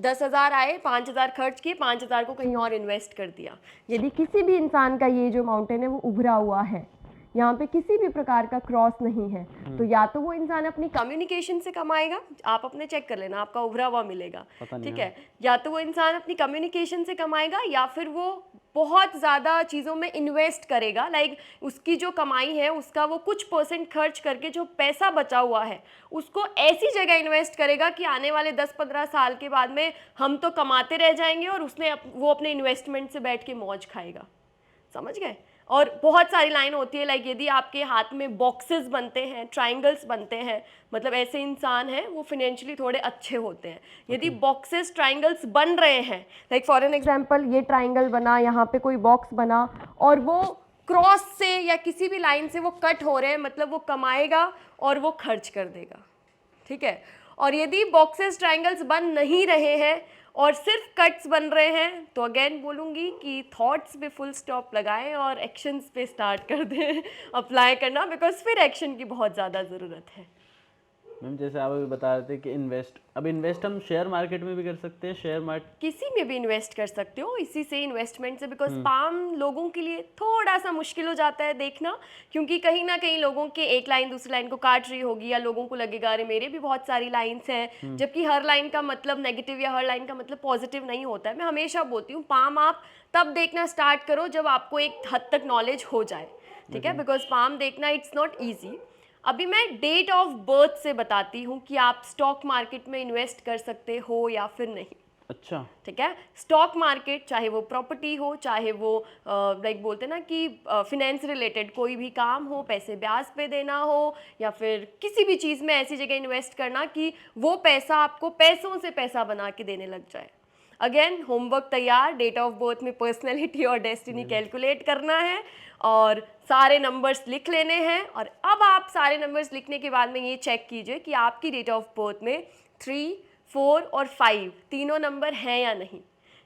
10,000 आए, 5,000 खर्च किए, 5,000 को कहीं और इन्वेस्ट कर दिया। यदि किसी भी इंसान का ये जो माउंटेन है वो उभरा हुआ है, यहाँ पे किसी भी प्रकार का क्रॉस नहीं है, तो या तो वो इंसान अपनी कम्युनिकेशन से कमाएगा, आप अपने चेक कर लेना आपका उभरा हुआ मिलेगा, ठीक है, या तो वो इंसान अपनी कम्युनिकेशन से कमाएगा, या फिर वो बहुत ज़्यादा चीज़ों में इन्वेस्ट करेगा, लाइक उसकी जो कमाई है उसका वो कुछ % खर्च करके जो पैसा बचा हुआ है उसको ऐसी जगह इन्वेस्ट करेगा कि आने वाले 10-15 साल के बाद में हम तो कमाते रह जाएंगे और वो अपने इन्वेस्टमेंट से बैठ के मौज खाएगा। समझ गए? और बहुत सारी लाइन होती है, लाइक यदि आपके हाथ में बॉक्सेस बनते हैं, ट्राइंगल्स बनते हैं, मतलब ऐसे इंसान हैं वो फिनेंशियली थोड़े अच्छे होते हैं। यदि बॉक्सेस ट्राइंगल्स बन रहे हैं, लाइक फॉर एन एग्जांपल ये ट्राइंगल बना, यहाँ पे कोई बॉक्स बना और वो क्रॉस से या किसी भी लाइन से वो कट हो रहे हैं, मतलब वो कमाएगा और वो खर्च कर देगा, ठीक है। और यदि बॉक्सेस ट्राइंगल्स बन नहीं रहे हैं और सिर्फ कट्स बन रहे हैं, तो अगेन बोलूँगी कि थॉट्स पे फुल स्टॉप लगाएं और एक्शंस पे स्टार्ट कर दें अप्लाई करना, बिकॉज फिर एक्शन की बहुत ज़्यादा ज़रूरत है। मैम जैसे आप अभी बता रहे थे कि इन्वेस्ट हम शेयर मार्केट में भी कर सकते हैं, शेयर मार्केट किसी में भी इन्वेस्ट कर सकते हो, इसी से इन्वेस्टमेंट से, बिकॉज पाम लोगों के लिए थोड़ा सा मुश्किल हो जाता है देखना, क्योंकि कहीं ना कहीं लोगों के एक लाइन दूसरी लाइन को काट रही होगी, या लोगों को लगेगा अरे मेरे भी बहुत सारी लाइन्स हैं, जबकि हर लाइन का मतलब नेगेटिव या हर लाइन का मतलब पॉजिटिव नहीं होता है। मैं हमेशा बोलती हूँ पाम आप तब देखना स्टार्ट करो जब आपको एक हद तक नॉलेज हो जाए, ठीक है, बिकॉज पाम देखना इट्स नॉट ईजी। अभी मैं डेट ऑफ बर्थ से बताती हूँ कि आप स्टॉक मार्केट में इन्वेस्ट कर सकते हो या फिर नहीं। अच्छा, ठीक है, स्टॉक मार्केट चाहे वो प्रॉपर्टी हो, चाहे वो लाइक बोलते हैं ना कि फिनेंस रिलेटेड कोई भी काम हो, पैसे ब्याज पे देना हो, या फिर किसी भी चीज़ में ऐसी जगह इन्वेस्ट करना कि वो पैसा आपको पैसों से पैसा बना के देने लग जाए। अगेन होमवर्क तैयार, डेट ऑफ बर्थ में पर्सनैलिटी और डेस्टिनी कैलकुलेट करना है और सारे नंबर्स लिख लेने हैं। और अब आप सारे नंबर्स लिखने के बाद में ये चेक कीजिए कि आपकी डेट ऑफ बर्थ में 3, 4 और 5 तीनों नंबर हैं या नहीं।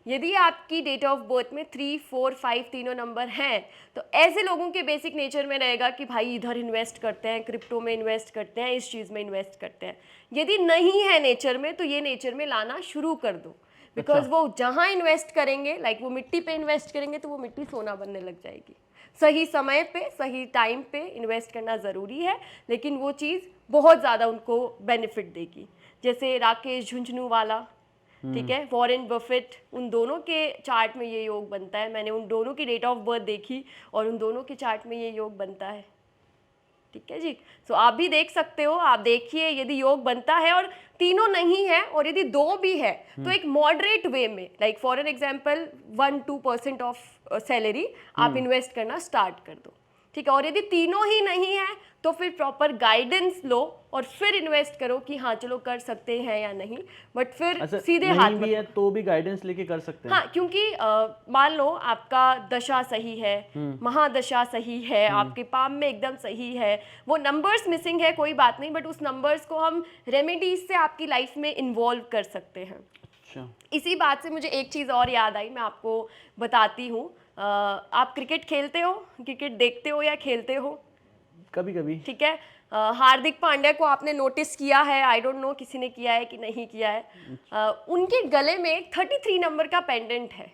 यदि आपकी डेट ऑफ बर्थ में 3, 4, 5 तीनों नंबर हैं, तो ऐसे लोगों के बेसिक नेचर में रहेगा कि भाई इधर इन्वेस्ट करते हैं, क्रिप्टो में इन्वेस्ट करते हैं, इस चीज़ में इन्वेस्ट करते हैं। यदि नहीं है नेचर में, तो ये नेचर में लाना शुरू कर दो, बिकॉज वो जहाँ इन्वेस्ट करेंगे, लाइक वो मिट्टी पे इन्वेस्ट करेंगे तो वो मिट्टी सोना बनने लग जाएगी। सही समय पे सही टाइम पे इन्वेस्ट करना ज़रूरी है, लेकिन वो चीज़ बहुत ज़्यादा उनको बेनिफिट देगी। जैसे राकेश झुंझुनूवाला, ठीक है, वॉरेन बफेट, उन दोनों के चार्ट में ये योग बनता है। मैंने उन दोनों की डेट ऑफ बर्थ देखी और उन दोनों के चार्ट में ये योग बनता है, ठीक है जी। सो आप भी देख सकते हो, आप देखिए यदि योग बनता है और तीनों नहीं है और यदि 2 भी है, तो एक मॉडरेट वे में, like for an example 1-2% of salary आप इन्वेस्ट करना स्टार्ट कर दो, ठीक है। और यदि तीनों ही नहीं है तो फिर प्रॉपर गाइडेंस लो और फिर इन्वेस्ट करो कि हाँ चलो कर सकते हैं या नहीं, बट फिर अच्छा सीधे नहीं हाथ भी है तो भी गाइडेंस लेके कर सकते हैं। हाँ, क्योंकि मान लो आपका दशा सही है, महादशा सही है, आपके पाम में एकदम सही है, वो नंबर्स मिसिंग है कोई बात नहीं, बट उस नंबर्स को हम रेमेडीज से आपकी लाइफ में इन्वॉल्व कर सकते हैं। अच्छा, इसी बात से मुझे एक चीज़ और याद आई, मैं आपको बताती हूँ। आप क्रिकेट खेलते हो, क्रिकेट देखते हो या खेलते हो? कभी कभी। ठीक है, हार्दिक पांड्या को आपने नोटिस किया है, आई डोंट नो किसी ने किया है कि नहीं किया है। उनके गले में एक 33 नंबर का पेंडेंट है,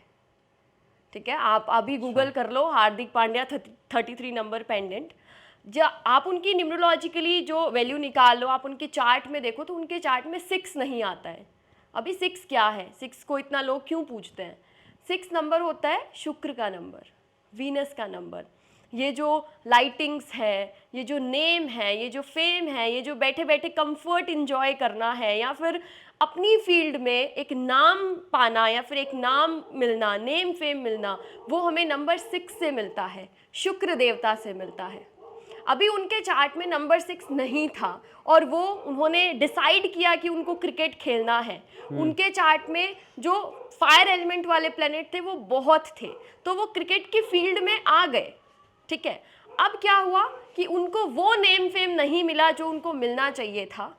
ठीक है, आप अभी गूगल कर लो हार्दिक पांड्या 33 नंबर पेंडेंट। जब आप उनकी न्यूमरोलॉजिकली जो वैल्यू निकाल लो, आप उनके चार्ट में देखो तो उनके चार्ट में 6 नहीं आता है। अभी 6 क्या है, 6 को इतना लोग क्यों पूछते हैं? 6 नंबर होता है शुक्र का नंबर, वीनस का नंबर। ये जो लाइटिंग्स है, ये जो नेम है, ये जो फेम है, ये जो बैठे बैठे कंफर्ट इंजॉय करना है, या फिर अपनी फील्ड में एक नाम पाना या फिर एक नाम मिलना, नेम फेम मिलना, वो हमें नंबर 6 से मिलता है, शुक्र देवता से मिलता है। अभी उनके चार्ट में नंबर 6 नहीं था और वो उन्होंने डिसाइड किया कि उनको क्रिकेट खेलना है। उनके चार्ट में जो फायर एलिमेंट वाले प्लेनेट थे वो बहुत थे, तो वो क्रिकेट की फील्ड में आ गए, ठीक है। अब क्या हुआ कि उनको वो नेम फेम नहीं मिला जो उनको मिलना चाहिए था,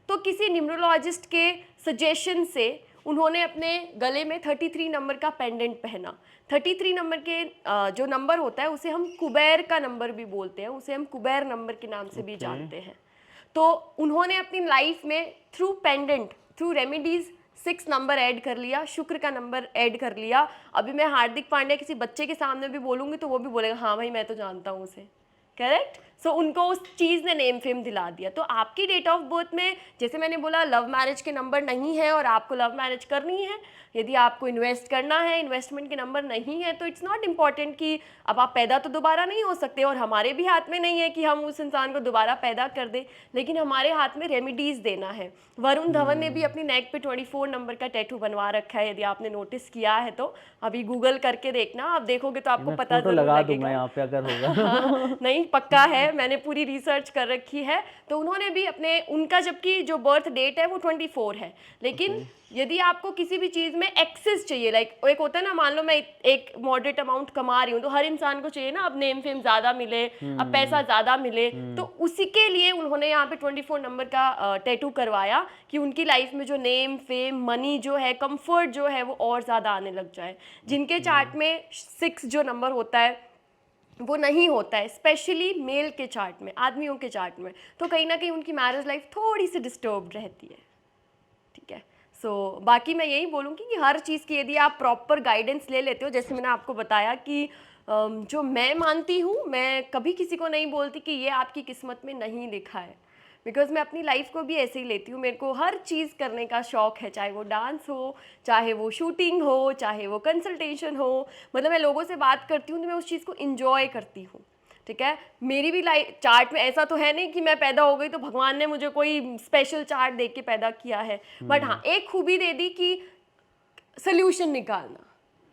तो किसी न्यूमरोलॉजिस्ट के सजेशन से उन्होंने अपने गले में 33 नंबर का पेंडेंट पहना। 33 नंबर के जो नंबर होता है उसे हम कुबेर का नंबर भी बोलते हैं, उसे हम कुबेर नंबर के नाम से भी जानते हैं। तो उन्होंने अपनी लाइफ में through pendant, through remedies 6 number add कर लिया, शुक्र का नंबर ऐड कर लिया। अभी मैं हार्दिक पांड्या किसी बच्चे के सामने भी बोलूँगी तो वो भी बोलेगा हाँ भाई मैं तो जानता हूँ उसे, करेक्ट। सो उनको उस चीज़ ने नेम फेम दिला दिया। तो आपकी डेट ऑफ बर्थ में, जैसे मैंने बोला, लव मैरिज के नंबर नहीं है और आपको लव मैरिज करनी है, यदि आपको इन्वेस्ट करना है, इन्वेस्टमेंट के नंबर नहीं है, तो इट्स नॉट इम्पॉर्टेंट कि अब आप पैदा तो दोबारा नहीं हो सकते, और हमारे भी हाथ में नहीं है कि हम उस इंसान को दोबारा पैदा कर दें, लेकिन हमारे हाथ में रेमिडीज़ देना है। वरुण धवन ने भी अपनी नेक पे 24 नंबर का टैटू बनवा रखा है, यदि आपने नोटिस किया है तो अभी गूगल करके देखना, आप देखोगे तो आपको पता फोटो जरूर लगा लगेगा। दूंगा यहाँ पे अगर होगा। हाँ, नहीं पक्का है, मैंने पूरी रिसर्च कर रखी है। तो उन्होंने भी अपने, उनका जबकि जो बर्थ डेट है वो 24 है, लेकिन यदि आपको किसी भी चीज़ में एक्सेस चाहिए, लाइक एक होता है ना, मान लो मैं एक मॉडरेट अमाउंट कमा रही हूँ, तो हर इंसान को चाहिए ना अब नेम फेम ज़्यादा मिले, अब पैसा ज़्यादा मिले, तो उसी के लिए उन्होंने यहाँ पे 24 नंबर का टैटू करवाया कि उनकी लाइफ में जो नेम फेम, मनी जो है, कंफर्ट जो है, वो और ज़्यादा आने लग जाए। जिनके चार्ट में 6 जो नंबर होता है वो नहीं होता है, स्पेशली मेल के चार्ट में, आदमियों के चार्ट में, तो कहीं ना कहीं उनकी मैरिज लाइफ थोड़ी सी डिस्टर्ब रहती है। ठीक है, सो बाकी मैं यही बोलूँगी कि हर चीज़ की यदि आप प्रॉपर गाइडेंस ले लेते हो, जैसे मैंने आपको बताया कि जो मैं मानती हूँ, मैं कभी किसी को नहीं बोलती कि ये आपकी किस्मत में नहीं लिखा है, बिकॉज मैं अपनी लाइफ को भी ऐसे ही लेती हूँ। मेरे को हर चीज़ करने का शौक़ है, चाहे वो डांस हो, चाहे वो शूटिंग हो, चाहे वो कंसल्टेशन हो, मतलब मैं लोगों से बात करती हूँ तो मैं उस चीज़ को इंजॉय करती हूँ। ठीक है, मेरी भी लाइफ चार्ट में ऐसा तो है नहीं कि मैं पैदा हो गई तो भगवान ने मुझे कोई स्पेशल चार्ट दे के पैदा किया है, बट हाँ एक खूबी दे दी कि सोल्यूशन निकालना।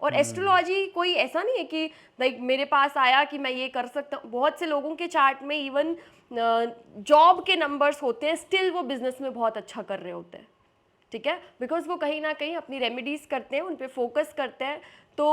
और एस्ट्रोलॉजी कोई ऐसा नहीं है कि लाइक मेरे पास आया कि मैं ये कर सकता हूँ। बहुत से लोगों के चार्ट में इवन जॉब के नंबर्स होते हैं, स्टिल वो बिजनेस में बहुत अच्छा कर रहे होते हैं। ठीक है, बिकॉज वो कहीं ना कहीं अपनी रेमेडीज करते हैं, उन पे फोकस करते हैं, तो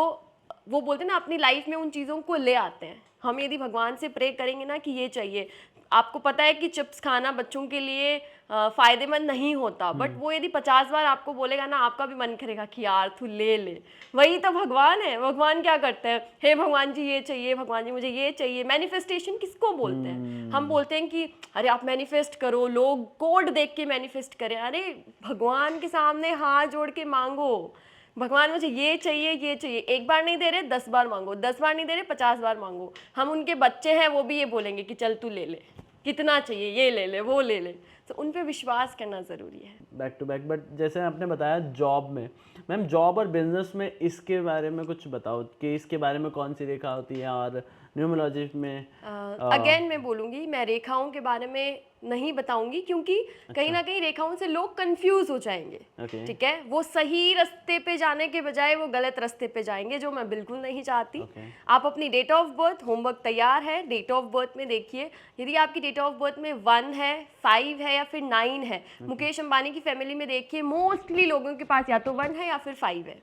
वो बोलते हैं ना अपनी लाइफ में उन चीज़ों को ले आते हैं। हम यदि भगवान से प्रे करेंगे ना कि ये चाहिए, आपको पता है कि चिप्स खाना बच्चों के लिए फ़ायदेमंद नहीं होता, बट वो यदि 50 बार आपको बोलेगा ना, आपका भी मन करेगा कि यार तू ले ले। वही तो भगवान है। भगवान क्या करते हैं, हे भगवान जी ये चाहिए, भगवान जी मुझे ये चाहिए। मैनिफेस्टेशन किसको बोलते हैं? हम बोलते हैं कि अरे आप मैनिफेस्ट करो, लोग कोड देख के मैनिफेस्ट करें। अरे भगवान के सामने हाथ जोड़ के मांगो, भगवान मुझे ये चाहिए, ये चाहिए। एक बार नहीं दे रहे 10 बार मांगो, 10 बार नहीं दे रहे 50 बार मांगो। हम उनके बच्चे हैं, वो भी ये बोलेंगे कि चल तू ले ले, कितना चाहिए, ये ले ले, वो ले ले। तो उन पे विश्वास करना ज़रूरी है। Back to back. बट जैसे आपने बताया जॉब में, मैम जॉब और बिजनेस में इसके बारे में कुछ बताओ कि इसके बारे में कौन सी रेखा होती है, और न्यूमरोलॉजी में अगेन मैं बोलूँगी, मैं रेखाओं के बारे में नहीं बताऊंगी, क्योंकि कहीं ना कहीं रेखाओं से लोग कंफ्यूज हो जाएंगे। ठीक है, वो सही रास्ते पे जाने के बजाय वो गलत रास्ते पे जाएंगे, जो मैं बिल्कुल नहीं चाहती। आप अपनी डेट ऑफ बर्थ, होमवर्क तैयार है, डेट ऑफ बर्थ में देखिए, यदि आपकी डेट ऑफ बर्थ में 1 है, 5 है या फिर 9 है, मुकेश अंबानी की फैमिली में देखिए मोस्टली लोगों के पास या तो 1 है या फिर 5 है।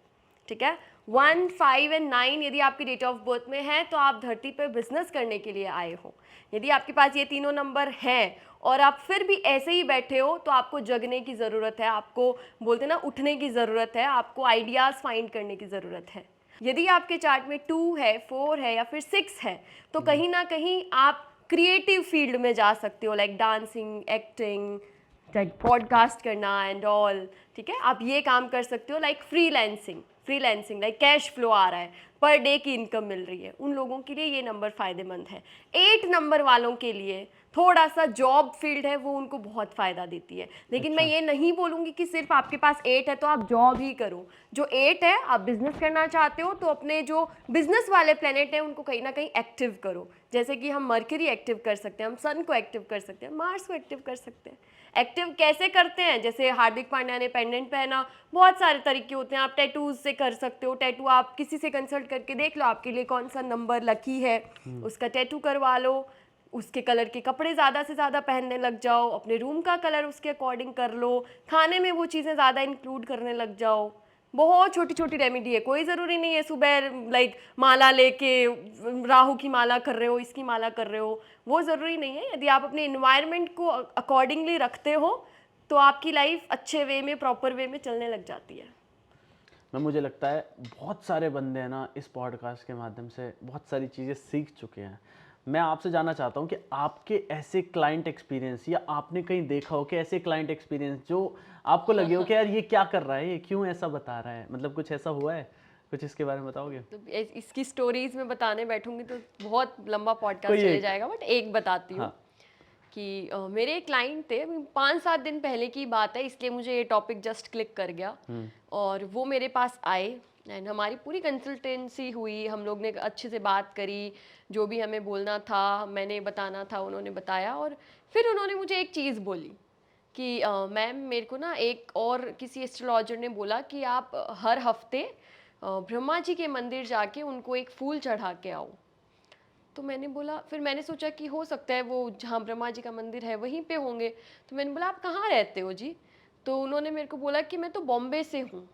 ठीक है, 1, 5 एंड 9 यदि आपकी डेट ऑफ बर्थ में है तो आप धरती पर बिजनेस करने के लिए आए हो। यदि आपके पास ये तीनों नंबर हैं और आप फिर भी ऐसे ही बैठे हो, तो आपको जगने की ज़रूरत है, आपको बोलते ना उठने की ज़रूरत है, आपको आइडियाज़ फाइंड करने की ज़रूरत है। यदि आपके चार्ट में 2 है, 4 है या फिर 6 है, तो कहीं ना कहीं आप क्रिएटिव फील्ड में जा सकते हो, like dancing, acting, like podcast करना एंड ऑल। ठीक है, आप ये काम कर सकते हो, like freelancing like cash flow आ रहा है, पर डे की इनकम मिल रही है, उन लोगों के लिए ये नंबर फ़ायदेमंद है। 8 नंबर वालों के लिए थोड़ा सा जॉब फील्ड है, वो उनको बहुत फ़ायदा देती है। लेकिन मैं ये नहीं बोलूँगी कि सिर्फ आपके पास 8 है तो आप जॉब ही करो। जो 8 है, आप बिजनेस करना चाहते हो तो अपने जो बिजनेस वाले प्लेनेट हैं उनको कहीं ना कहीं एक्टिव करो। जैसे कि हम मरकरी एक्टिव कर सकते हैं, हम सन को एक्टिव कर सकते हैं, मार्स को एक्टिव कर सकते हैं। एक्टिव कैसे करते हैं? जैसे हार्दिक पांड्या ने पेंडेंट पहना, बहुत सारे तरीके होते हैं। आप टैटूज से कर सकते हो, टैटू आप किसी से कंसल्ट करके देख लो आपके लिए कौन सा नंबर लकी है, उसका टैटू करवा लो। उसके कलर के कपड़े ज़्यादा से ज़्यादा पहनने लग जाओ, अपने रूम का कलर उसके अकॉर्डिंग कर लो, खाने में वो चीज़ें ज़्यादा इंक्लूड करने लग जाओ। बहुत छोटी छोटी रेमेडी है, कोई ज़रूरी नहीं है सुबह लाइक माला लेके राहु की माला कर रहे हो, इसकी माला कर रहे हो, वो ज़रूरी नहीं है। यदि आप अपने इन्वायरमेंट को अकॉर्डिंगली रखते हो तो आपकी लाइफ अच्छे वे में, प्रॉपर वे में चलने लग जाती है। मैं मुझे लगता है बहुत सारे बंदे हैं ना इस पॉडकास्ट के माध्यम से बहुत सारी चीज़ें सीख चुके हैं। मैं आपसे जानना चाहता हूँ कि आपके ऐसे क्लाइंट एक्सपीरियंस, या आपने कहीं देखा हो कि ऐसे क्लाइंट एक्सपीरियंस जो आपको लगे हो कि यार ये क्या कर रहा है, ये क्यों ऐसा बता रहा है, मतलब कुछ ऐसा हुआ है कुछ इसके बारे में बताओगे? तो इसकी स्टोरीज में बताने बैठूंगी तो बहुत लंबा पॉडकास्ट कोई चले एक। जाएगा, बट एक बताती हूँ। हाँ। कि मेरे एक क्लाइंट थे, 5-7 दिन पहले की बात है, इसलिए मुझे ये टॉपिक जस्ट क्लिक कर गया। और वो मेरे पास आए एंड हमारी पूरी कंसल्टेंसी हुई, हम लोग ने अच्छे से बात करी, जो भी हमें बोलना था मैंने बताना था उन्होंने बताया। और फिर उन्होंने मुझे एक चीज़ बोली कि मैम मेरे को ना एक और किसी एस्ट्रोलॉजर ने बोला कि आप हर हफ्ते ब्रह्मा जी के मंदिर जाके उनको एक फूल चढ़ा के आओ। तो मैंने बोला, फिर मैंने सोचा कि हो सकता है वो जहाँ ब्रह्मा जी का मंदिर है वहीं पे होंगे। तो मैंने बोला आप कहाँ रहते हो जी? तो उन्होंने मेरे को बोला कि मैं तो बॉम्बे से हूँ।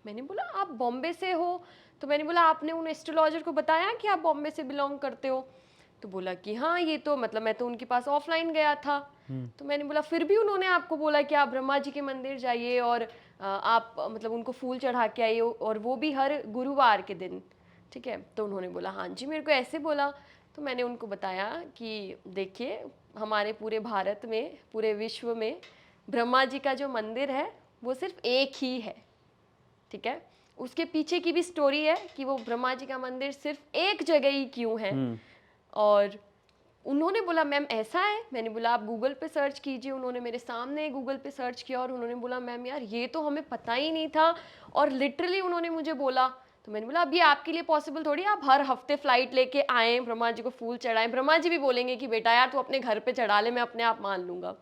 मैंने बोला आप बॉम्बे से हो? तो मैंने बोला आपने उन एस्ट्रोलॉजर को बताया कि आप बॉम्बे से बिलोंग करते हो? तो बोला कि हाँ ये तो मतलब मैं तो उनके पास ऑफलाइन गया था। तो मैंने बोला फिर भी उन्होंने आपको बोला कि आप ब्रह्मा जी के मंदिर जाइए और आप मतलब उनको फूल चढ़ा के आइए, और वो भी हर गुरुवार के दिन, ठीक है? तो उन्होंने बोला हाँ जी मेरे को ऐसे बोला। तो मैंने उनको बताया कि देखिए हमारे पूरे भारत में, पूरे विश्व में ब्रह्मा जी का जो मंदिर है वो सिर्फ एक ही है, ठीक है? उसके पीछे की भी स्टोरी है कि वो ब्रह्मा जी का मंदिर सिर्फ एक जगह ही क्यों है। और उन्होंने बोला मैम ऐसा है? मैंने बोला आप गूगल पे सर्च कीजिए। उन्होंने मेरे सामने गूगल पे सर्च किया और उन्होंने बोला मैम यार ये तो हमें पता ही नहीं था, और लिटरली उन्होंने मुझे बोला। तो मैंने बोला अब ये आपके लिए पॉसिबल थोड़ी, आप हर हफ्ते फ्लाइट लेके आए ब्रह्मा जी को फूल चढ़ाएं, ब्रह्मा जी भी बोलेंगे कि बेटा यार तू अपने घर पे चढ़ा ले, मैं अपने आप मान लूंगा।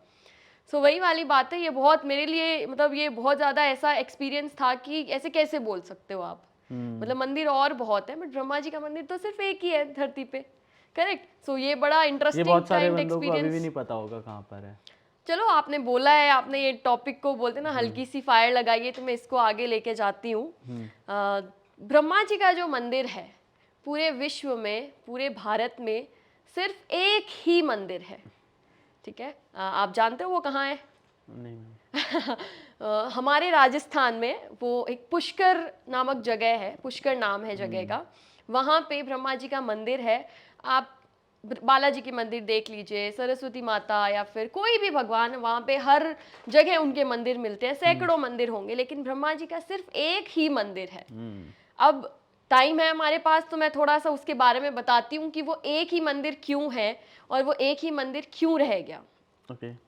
सो वही वाली बात है, ये बहुत मेरे लिए मतलब ये बहुत ज़्यादा ऐसा एक्सपीरियंस था कि ऐसे कैसे बोल सकते हो आप। मतलब मंदिर और बहुत है बट ब्रह्मा जी का मंदिर तो सिर्फ एक ही है धरती पे, करेक्ट? सो ये बड़ा ये इंटरेस्टिंग बहुत सारे काइंड बंदों को अभी भी एक्सपीरियंस। नहीं पता होगा कहाँ पर है। चलो आपने बोला है, आपने ये टॉपिक को बोलते ना हल्की सी फायर लगाई है, तो मैं इसको आगे लेके जाती हूँ। ब्रह्मा जी का जो मंदिर है पूरे विश्व में, पूरे भारत में सिर्फ एक ही मंदिर है, ठीक है? आप जानते हो वो कहाँ है? नहीं मैम। हमारे राजस्थान में वो एक पुष्कर नामक जगह है, पुष्कर नाम है जगह का। वहाँ पे ब्रह्मा जी का मंदिर है। आप बालाजी के मंदिर देख लीजिए, सरस्वती माता या फिर कोई भी भगवान, वहाँ पे हर जगह उनके मंदिर मिलते हैं, सैकड़ों मंदिर होंगे, लेकिन ब्रह्मा जी का सिर्फ एक ही मंदिर है। अब टाइम है हमारे पास तो मैं थोड़ा सा उसके बारे में बताती हूँ कि वो एक ही मंदिर क्यों है और वो एक ही मंदिर क्यों रह गया,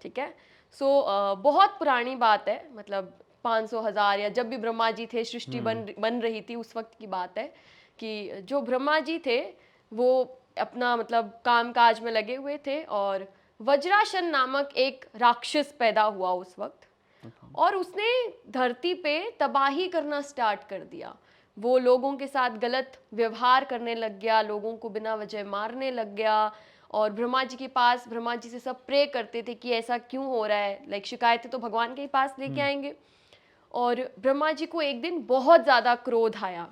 ठीक है? सो बहुत पुरानी बात है, मतलब 500,000 या जब भी ब्रह्मा जी थे, सृष्टि बन रही थी उस वक्त की बात है कि जो ब्रह्मा जी थे वो अपना मतलब काम काज में लगे हुए थे और वज्रासन नामक एक राक्षस पैदा हुआ उस वक्त, और उसने धरती पे तबाही करना स्टार्ट कर दिया। वो लोगों के साथ गलत व्यवहार करने लग गया, लोगों को बिना वजह मारने लग गया, और ब्रह्मा जी के पास, ब्रह्मा जी से सब प्रे करते थे कि ऐसा क्यों हो रहा है, लाइक शिकायतें तो भगवान के ही पास लेके आएंगे। और ब्रह्मा जी को एक दिन बहुत ज़्यादा क्रोध आया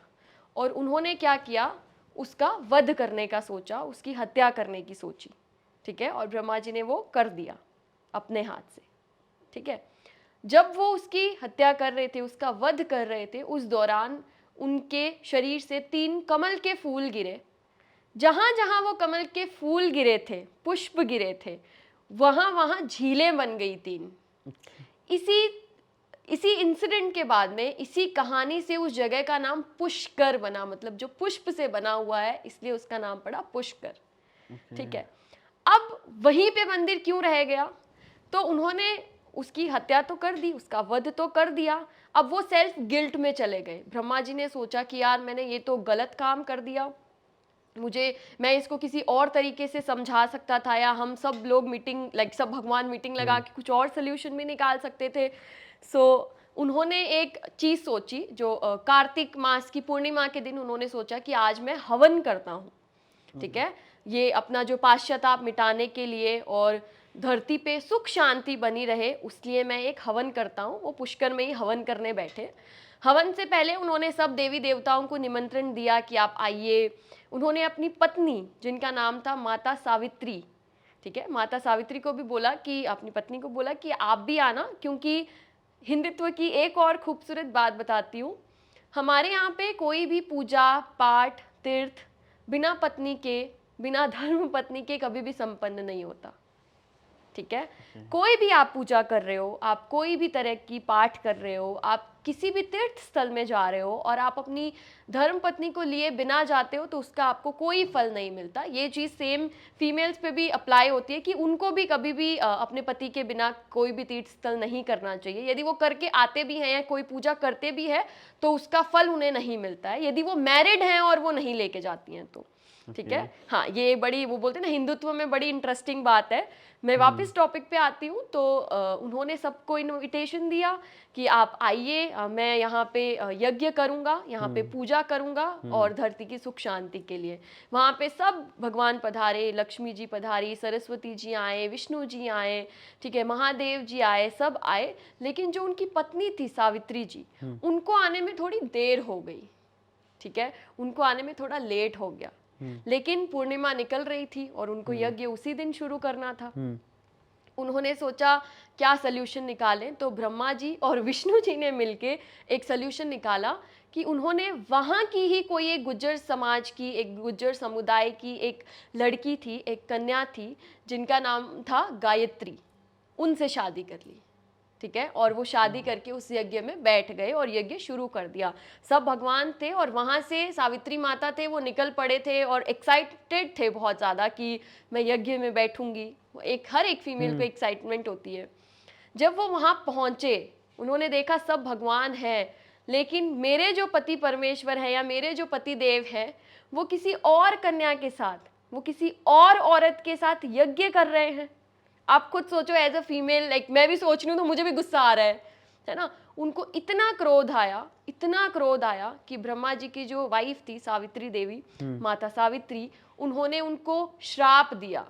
और उन्होंने क्या किया, उसका वध करने का सोचा, उसकी हत्या करने की सोची, ठीक है? और ब्रह्मा जी ने वो कर दिया अपने हाथ से, ठीक है? जब वो उसकी हत्या कर रहे थे, उसका वध कर रहे थे, उस दौरान उनके शरीर से 3 कमल के फूल गिरे। जहां जहां वो कमल के फूल गिरे थे, पुष्प गिरे थे, वहां वहां झीलें बन गई 3। इसी इंसिडेंट के बाद में, इसी कहानी से उस जगह का नाम पुष्कर बना, मतलब जो पुष्प से बना हुआ है इसलिए उसका नाम पड़ा पुष्कर, ठीक है? अब वहीं पे मंदिर क्यों रह गया? तो उन्होंने उसकी हत्या तो कर दी, उसका वध तो कर दिया, अब वो सेल्फ गिल्ट में चले गए। ब्रह्मा जी ने सोचा कि यार मैंने ये तो गलत काम कर दिया, मैं इसको किसी और तरीके से समझा सकता था, या हम सब लोग मीटिंग लाइक सब भगवान मीटिंग लगा के कुछ और सोल्यूशन भी निकाल सकते थे। सो उन्होंने एक चीज़ सोची, जो कार्तिक मास की पूर्णिमा के दिन उन्होंने सोचा कि आज मैं हवन करता हूँ, ठीक है? ये अपना जो पाश्चाताप मिटाने के लिए और धरती पे सुख शांति बनी रहे उसलिए मैं एक हवन करता हूँ। वो पुष्कर में ही हवन करने बैठे। हवन से पहले उन्होंने सब देवी देवताओं को निमंत्रण दिया कि आप आइए। उन्होंने अपनी पत्नी, जिनका नाम था माता सावित्री, ठीक है, माता सावित्री को भी बोला कि, अपनी पत्नी को बोला कि आप भी आना, क्योंकि हिंदुत्व की एक और खूबसूरत बात बताती हूँ, हमारे यहाँ पे कोई भी पूजा पाठ तीर्थ बिना पत्नी के, बिना धर्म पत्नी के कभी भी संपन्न नहीं होता, ठीक है? कोई भी आप पूजा कर रहे हो, आप कोई भी तरह की पाठ कर रहे हो, आप किसी भी तीर्थ स्थल में जा रहे हो और आप अपनी धर्म पत्नी को लिए बिना जाते हो तो उसका आपको कोई फल नहीं मिलता। ये चीज़ सेम फीमेल्स पे भी अप्लाई होती है कि उनको भी कभी भी अपने पति के बिना कोई भी तीर्थ स्थल नहीं करना चाहिए। यदि वो करके आते भी हैं या कोई पूजा करते भी है तो उसका फल उन्हें नहीं मिलता है, यदि वो मैरिड हैं और वो नहीं लेके जाती हैं तो। ठीक है, हाँ, ये बड़ी, वो बोलते हैं ना, हिंदुत्व में बड़ी इंटरेस्टिंग बात है। मैं वापस टॉपिक पे आती हूँ। तो उन्होंने सबको इनविटेशन दिया कि आप आइए, मैं यहाँ पे यज्ञ करूँगा, यहाँ पे पूजा करूँगा और धरती की सुख शांति के लिए। वहाँ पे सब भगवान पधारे, लक्ष्मी जी पधारी, सरस्वती जी आए, विष्णु जी आए, ठीक है, महादेव जी आए, सब आए। लेकिन जो उनकी पत्नी थी सावित्री जी, उनको आने में थोड़ी देर हो गई। ठीक है, उनको आने में थोड़ा लेट हो गया। लेकिन पूर्णिमा निकल रही थी और उनको यज्ञ उसी दिन शुरू करना था। उन्होंने सोचा क्या सल्यूशन निकालें, तो ब्रह्मा जी और विष्णु जी ने मिलके एक सल्यूशन निकाला कि उन्होंने वहाँ की ही कोई एक गुज्जर समाज की, एक गुज्जर समुदाय की एक लड़की थी, एक कन्या थी जिनका नाम था गायत्री, उनसे शादी कर ली। ठीक है, और वो शादी करके उस यज्ञ में बैठ गए और यज्ञ शुरू कर दिया। सब भगवान थे और वहाँ से सावित्री माता थे, वो निकल पड़े थे और एक्साइटेड थे बहुत ज़्यादा कि मैं यज्ञ में बैठूंगी। हर एक फीमेल को एक्साइटमेंट होती है। जब वो वहाँ पहुँचे, उन्होंने देखा सब भगवान हैं, लेकिन मेरे जो पति परमेश्वर है या मेरे जो पति देव हैं, वो किसी और कन्या के साथ, वो किसी और औरत के साथ यज्ञ कर रहे हैं। आप खुद सोचो, एज अ फीमेल, लाइक मैं भी सोच रही हूँ तो मुझे भी गुस्सा आ रहा है ना। उनको इतना क्रोध आया, इतना क्रोध आया कि ब्रह्मा जी की जो वाइफ थी सावित्री देवी, माता सावित्री, उन्होंने उनको श्राप दिया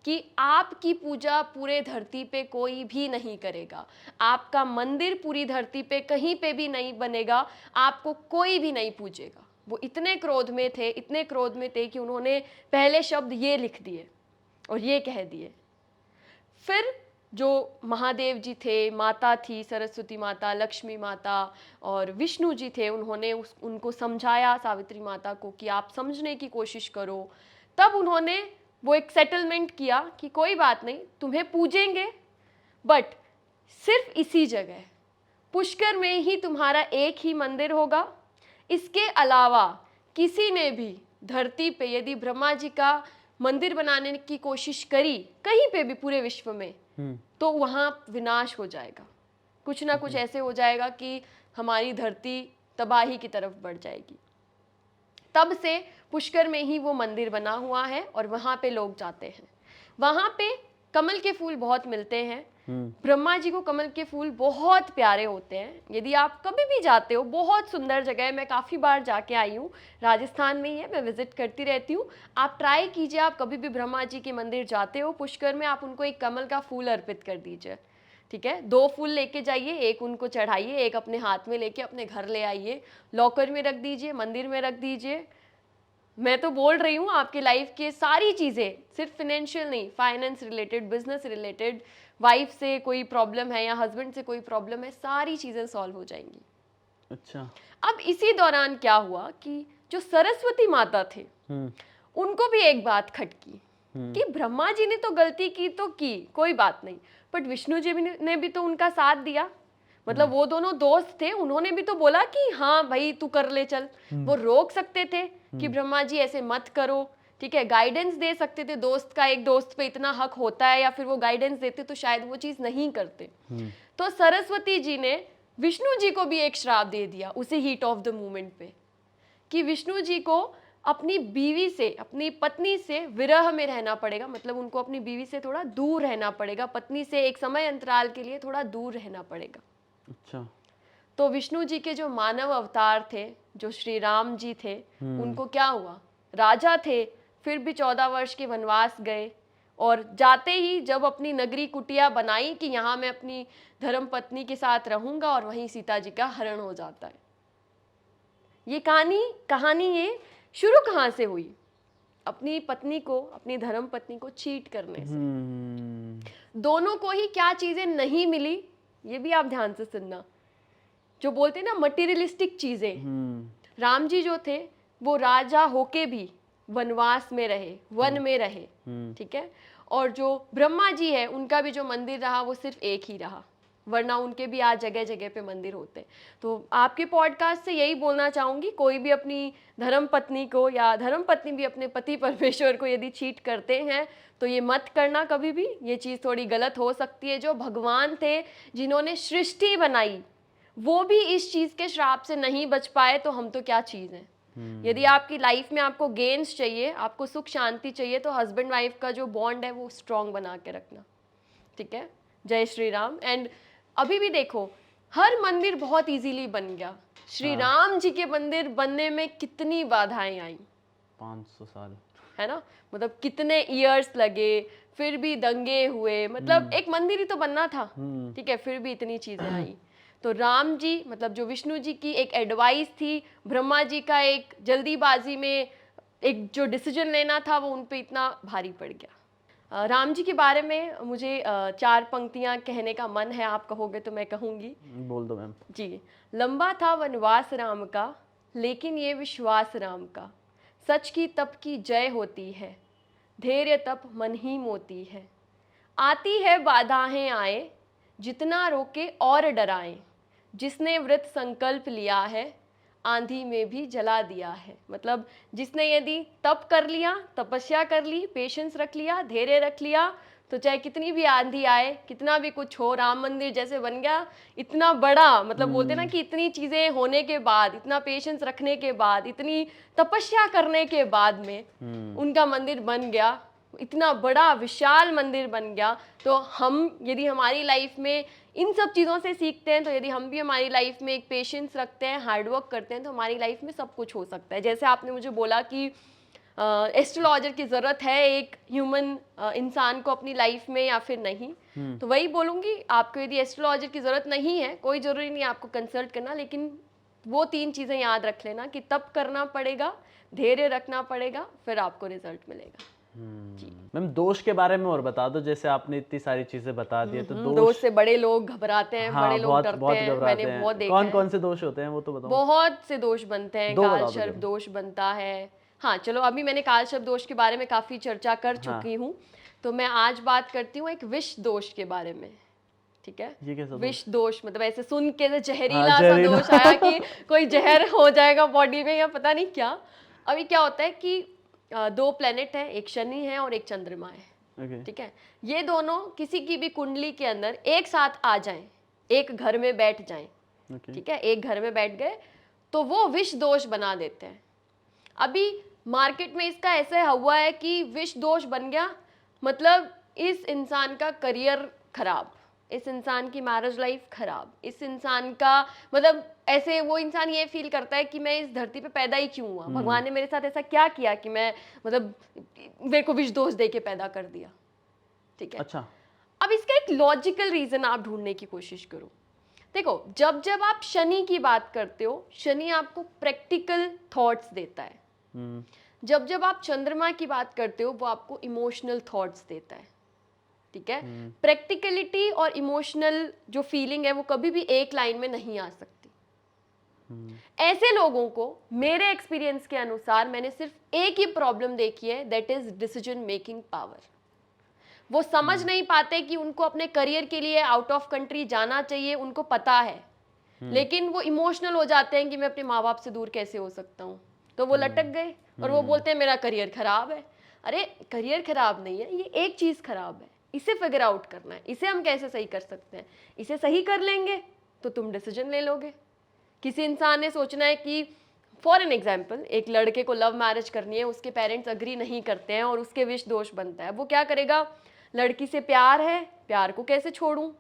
कि आपकी पूजा पूरे धरती पे कोई भी नहीं करेगा, आपका मंदिर पूरी धरती पे कहीं पे भी नहीं बनेगा, आपको कोई भी नहीं पूजेगा। वो इतने क्रोध में थे, इतने क्रोध में थे कि उन्होंने पहले शब्द ये लिख दिए और ये कह दिए। फिर जो महादेव जी थे, माता थी सरस्वती माता, लक्ष्मी माता और विष्णु जी थे, उन्होंने उनको समझाया सावित्री माता को कि आप समझने की कोशिश करो। तब उन्होंने वो एक सेटलमेंट किया कि कोई बात नहीं, तुम्हें पूजेंगे, बट सिर्फ इसी जगह पुष्कर में ही तुम्हारा एक ही मंदिर होगा। इसके अलावा किसी ने भी धरती पे यदि ब्रह्मा जी का मंदिर बनाने की कोशिश करी कहीं पे भी पूरे विश्व में, तो वहाँ विनाश हो जाएगा, कुछ ना कुछ ऐसे हो जाएगा कि हमारी धरती तबाही की तरफ बढ़ जाएगी। तब से पुष्कर में ही वो मंदिर बना हुआ है और वहाँ पे लोग जाते हैं। वहाँ पे कमल के फूल बहुत मिलते हैं। ब्रह्मा जी को कमल के फूल बहुत प्यारे होते हैं। यदि आप कभी भी जाते हो, बहुत सुंदर जगह है, मैं काफ़ी बार जाके आई हूँ, राजस्थान में ही है, मैं विजिट करती रहती हूँ। आप ट्राई कीजिए, आप कभी भी ब्रह्मा जी के मंदिर जाते हो पुष्कर में, आप उनको एक कमल का फूल अर्पित कर दीजिए। ठीक है, 2 फूल लेके जाइए, एक उनको चढ़ाइए, एक अपने हाथ में लेके अपने घर ले आइए, लॉकर में रख दीजिए, मंदिर में रख दीजिए। मैं तो बोल रही हूँ आपके लाइफ के सारी चीज़ें, सिर्फ फाइनेंशियल नहीं, finance related, business related, wife से कोई प्रॉब्लम है या हस्बैंड से कोई प्रॉब्लम है, सारी चीज़ें सॉल्व हो जाएंगी। अच्छा। अब इसी दौरान क्या हुआ कि जो सरस्वती माता थे, उनको भी एक बात खटकी कि ब्रह्मा जी ने तो गलती की तो की, कोई बात नहीं, बट विष्णु जी ने भी तो उनका साथ दिया। मतलब वो दोनों दोस्त थे, उन्होंने भी तो बोला कि हाँ भाई तू कर ले चल। वो रोक सकते थे कि ब्रह्मा जी ऐसे मत करो, ठीक है, गाइडेंस दे सकते थे, दोस्त का एक दोस्त पे इतना हक होता है, या फिर वो गाइडेंस देते तो शायद वो चीज़ नहीं करते। तो सरस्वती जी ने विष्णु जी को भी एक श्राप दे दिया उसी हीट ऑफ द मोमेंट पे, कि विष्णु जी को अपनी बीवी से, अपनी पत्नी से विरह में रहना पड़ेगा। मतलब उनको अपनी बीवी से थोड़ा दूर रहना पड़ेगा, पत्नी से एक समय अंतराल के लिए थोड़ा दूर रहना पड़ेगा। अच्छा। तो विष्णु जी के जो मानव अवतार थे, जो श्री राम जी थे, उनको क्या हुआ, राजा थे, फिर भी 14 वर्ष के वनवास गए, और जाते ही जब अपनी नगरी कुटिया बनाई कि यहाँ मैं अपनी धर्म पत्नी के साथ रहूंगा, और वहीं सीता जी का हरण हो जाता है। ये कहानी ये शुरू कहाँ से हुई? अपनी पत्नी को, अपनी धर्म पत्नी को चीट करने से। दोनों को ही क्या चीजें नहीं मिली, ये भी आप ध्यान से सुनना। जो बोलते हैं ना मटेरियलिस्टिक चीजें, राम जी जो थे वो राजा होके भी वनवास में रहे, वन में रहे, ठीक है, और जो ब्रह्मा जी है उनका भी जो मंदिर रहा वो सिर्फ एक ही रहा। वरना उनके भी आज जगह जगह पे मंदिर होते हैं। तो आपके पॉडकास्ट से यही बोलना चाहूँगी, कोई भी अपनी धर्म पत्नी को या धर्म पत्नी भी अपने पति परमेश्वर को यदि चीट करते हैं तो ये मत करना कभी भी, ये चीज़ थोड़ी गलत हो सकती है। जो भगवान थे जिन्होंने सृष्टि बनाई वो भी इस चीज़ के श्राप से नहीं बच पाए, तो हम तो क्या चीज़ हैं। यदि आपकी लाइफ में आपको गेन्स चाहिए, आपको सुख शांति चाहिए, तो हस्बैंड वाइफ का जो बॉन्ड है वो स्ट्रॉन्ग बना के रखना, ठीक है। जय श्री राम। एंड अभी भी देखो हर मंदिर बहुत इजीली बन गया, श्री राम जी के मंदिर बनने में कितनी बाधाएं आई, 500 साल, है ना, मतलब कितने इयर्स लगे, फिर भी दंगे हुए, मतलब एक मंदिर ही तो बनना था, ठीक है, फिर भी इतनी चीजें आई। तो राम जी मतलब जो विष्णु जी की एक एडवाइस थी, ब्रह्मा जी का एक जल्दीबाजी में एक जो डिसीजन लेना था वो उन पे इतना भारी पड़ गया। राम जी के बारे में मुझे 4 पंक्तियां कहने का मन है, आप कहोगे तो मैं कहूँगी। बोल दो मैम। जी। लंबा था वनवास राम का, लेकिन ये विश्वास राम का, सच की तप की जय होती है, धैर्य तप मन ही मोती है। आती है बाधाएं आए, जितना रोके और डराए, जिसने व्रत संकल्प लिया है, आंधी में भी जला दिया है। मतलब जिसने यदि तप कर लिया, तपस्या कर ली, पेशेंस रख लिया, धैर्य रख लिया, तो चाहे कितनी भी आंधी आए, कितना भी कुछ हो, राम मंदिर जैसे बन गया, इतना बड़ा, मतलब बोलते ना कि इतनी चीजें होने के बाद, इतना पेशेंस रखने के बाद, इतनी तपस्या करने के बाद में उनका मंदिर बन गया, इतना बड़ा विशाल मंदिर बन गया। तो हम यदि हमारी लाइफ में इन सब चीज़ों से सीखते हैं, तो यदि हम भी हमारी लाइफ में एक पेशेंस रखते हैं, हार्डवर्क करते हैं, तो हमारी लाइफ में सब कुछ हो सकता है। जैसे आपने मुझे बोला कि एस्ट्रोलॉजर की ज़रूरत है एक ह्यूमन इंसान को अपनी लाइफ में या फिर नहीं, तो वही बोलूँगी, आपको यदि एस्ट्रोलॉजर की ज़रूरत नहीं है, कोई ज़रूरी नहीं आपको कंसल्ट करना, लेकिन वो 3 चीज़ें याद रख लेना कि तप करना पड़ेगा, धैर्य रखना पड़ेगा, फिर आपको रिजल्ट मिलेगा। मैम दोष के बारे में और बता दो, जैसे आपने इतनी सारी चीजें बता दी है, तो दोष से बड़े लोग घबराते हैं, हाँ, बड़े लोग बहुत डरते बहुत हैं, घबराते मैंने बहुत हैं। देखा कौन है। कौन से दोष होते हैं वो तो बताओ। बहुत से दोष बनते हैं, दो काल बता दो सर्प जरा। दोष बनता है। हाँ चलो, अभी मैंने काल सर्प दोष के बारे में काफी चर्चा कर चुकी हूँ, तो मैं आज बात करती हूँ एक विष दोष के बारे में, ठीक है। ये कैसा दोष? विष दोष मतलब ऐसे सुन के तो हाँ, जहरीला सा जहरीला। दोष आया कि कोई जहर हो जाएगा बॉडी में या पता नहीं क्या। अभी क्या होता है कि 2 प्लेनेट है, एक शनि है और एक चंद्रमा है, Okay. ठीक है। ये दोनों किसी की भी कुंडली के अंदर एक साथ आ जाएं, एक घर में बैठ जाएं, Okay. ठीक है, एक घर में बैठ गए तो वो विष दोष बना देते हैं। अभी मार्केट में इसका ऐसा हुआ है कि विष दोष बन गया मतलब इस इंसान का करियर खराब, इस इंसान की मैरिज लाइफ खराब, इस इंसान का मतलब ऐसे वो इंसान ये फील करता है कि मैं इस धरती पे पैदा ही क्यों हुआ, भगवान ने मेरे साथ ऐसा क्या किया कि मैं मतलब मेरे को विष दोष दे के पैदा कर दिया, ठीक है। अच्छा। अब इसका एक लॉजिकल रीजन आप ढूंढने की कोशिश करो। देखो जब जब आप शनि की बात करते हो, शनि आपको प्रैक्टिकल थॉट्स देता है। जब जब आप चंद्रमा की बात करते हो वो आपको इमोशनल थॉट्स देता है, ठीक है। प्रैक्टिकलिटी और इमोशनल जो फीलिंग है वो कभी भी एक लाइन में नहीं आ सकती। ऐसे लोगों को मेरे एक्सपीरियंस के अनुसार मैंने सिर्फ एक ही प्रॉब्लम देखी है, that is decision making power. वो समझ नहीं पाते कि उनको अपने करियर के लिए आउट ऑफ कंट्री जाना चाहिए, उनको पता है, लेकिन वो इमोशनल हो जाते हैं कि मैं अपने माँ बाप से दूर कैसे हो सकता हूँ, तो वो लटक गए और वो बोलते हैं मेरा करियर खराब है। अरे करियर खराब नहीं है, ये एक चीज़ खराब है, इसे फिगर आउट करना है, इसे हम कैसे सही कर सकते हैं, इसे सही कर लेंगे तो तुम डिसीजन ले लोगे। किसी इंसान ने सोचना है कि फॉर एन एग्जाम्पल एक लड़के को लव मैरिज करनी है, उसके पेरेंट्स अग्री नहीं करते हैं और उसके विष दोष बनता है, वो क्या करेगा, लड़की से प्यार है, प्यार को कैसे छोड़ूं,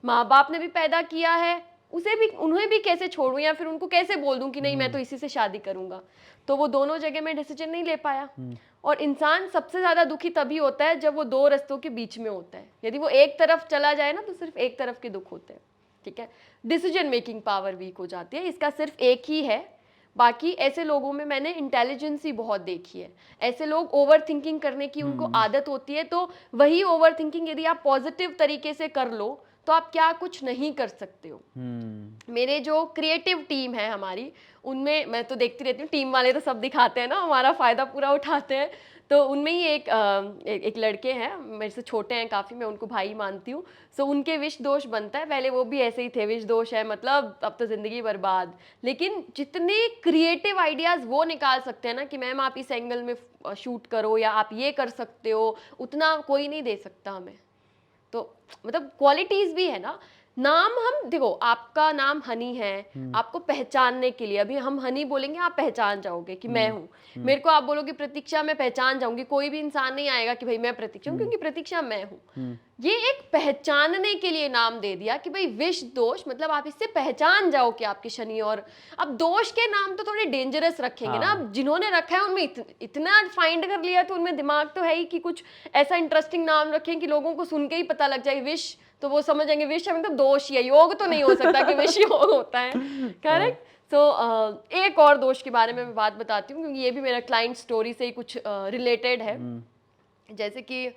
माँ बाप ने भी पैदा किया है, उसे भी उन्हें भी कैसे छोड़ूं, या फिर उनको कैसे बोल दूं कि नहीं मैं तो इसी से शादी करूंगा। तो वो दोनों जगह में डिसीजन नहीं ले पाया। और इंसान सबसे ज्यादा दुखी तभी होता है जब वो 2 रास्तों के बीच में होता है। यदि वो एक तरफ चला जाए ना तो सिर्फ एक तरफ के दुख होते हैं, ठीक है। डिसीजन मेकिंग पावर वीक हो जाती है, इसका सिर्फ एक ही है। बाकी ऐसे लोगों में मैंने इंटेलिजेंस ही बहुत देखी है। ऐसे लोग ओवर थिंकिंग करने की उनको आदत होती है, तो वही ओवर थिंकिंग यदि आप पॉजिटिव तरीके से कर लो तो आप क्या कुछ नहीं कर सकते हो। हम्म। मेरे जो क्रिएटिव टीम है हमारी, उनमें मैं तो देखती रहती हूँ, टीम वाले तो सब दिखाते हैं ना, हमारा फ़ायदा पूरा उठाते हैं। तो उनमें ही एक लड़के हैं, मेरे से छोटे हैं काफ़ी, मैं उनको भाई मानती हूँ। सो उनके विश दोष बनता है, पहले वो भी ऐसे ही थे, विश दोष है मतलब अब तो ज़िंदगी बर्बाद। लेकिन जितने क्रिएटिव आइडियाज़ वो निकाल सकते हैं ना कि मैम आप इस एंगल में शूट करो या आप ये कर सकते हो, उतना कोई नहीं दे सकता हमें। तो मतलब क्वालिटीज भी है ना। नाम हम देखो, आपका नाम हनी है, आपको पहचानने के लिए, अभी हम हनी बोलेंगे आप पहचान जाओगे कि मैं हूँ। मेरे को आप बोलोगे प्रतीक्षा, मैं पहचान जाऊंगी, कोई भी इंसान नहीं आएगा कि भाई मैं प्रतीक्षा हूँ, क्योंकि प्रतीक्षा मैं हूँ। ये एक पहचानने के लिए नाम दे दिया कि भाई विष दोष, मतलब आप इससे पहचान जाओ कि आपके शनि। और अब दोष के नाम तो थोड़े डेंजरस रखेंगे ना, अब जिन्होंने रखा है उनमें इतना फाइंड कर लिया तो उनमें दिमाग तो है ही कि कुछ ऐसा इंटरेस्टिंग नाम रखें कि लोगों को सुन के ही पता लग जाए विष, तो वो समझ जाएंगे विष मतलब दोष ही है, योग तो नहीं हो सकता कि विष योग होता है। करेक्ट। तो एक और दोष के बारे में मैं बात बताती हूँ, क्योंकि ये भी मेरा क्लाइंट स्टोरी से ही कुछ रिलेटेड है। जैसे कि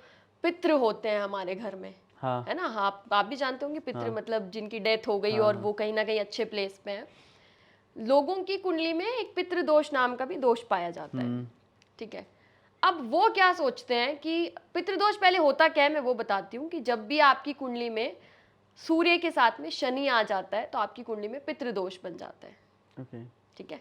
पितृ होते हैं हमारे घर में, हाँ। है ना, आप भी जानते होंगे पितृ मतलब जिनकी डेथ हो गई और वो कहीं ना कहीं अच्छे प्लेस पे हैं। लोगों की कुंडली में एक पितृ दोष नाम का भी दोष पाया जाता है। ठीक है। अब वो क्या सोचते हैं कि पितृदोष पहले होता क्या है मैं वो बताती हूँ, कि जब भी आपकी कुंडली में सूर्य के साथ में शनि आ जाता है तो आपकी कुंडली में पितृदोष बन जाता है। ओके। ठीक है।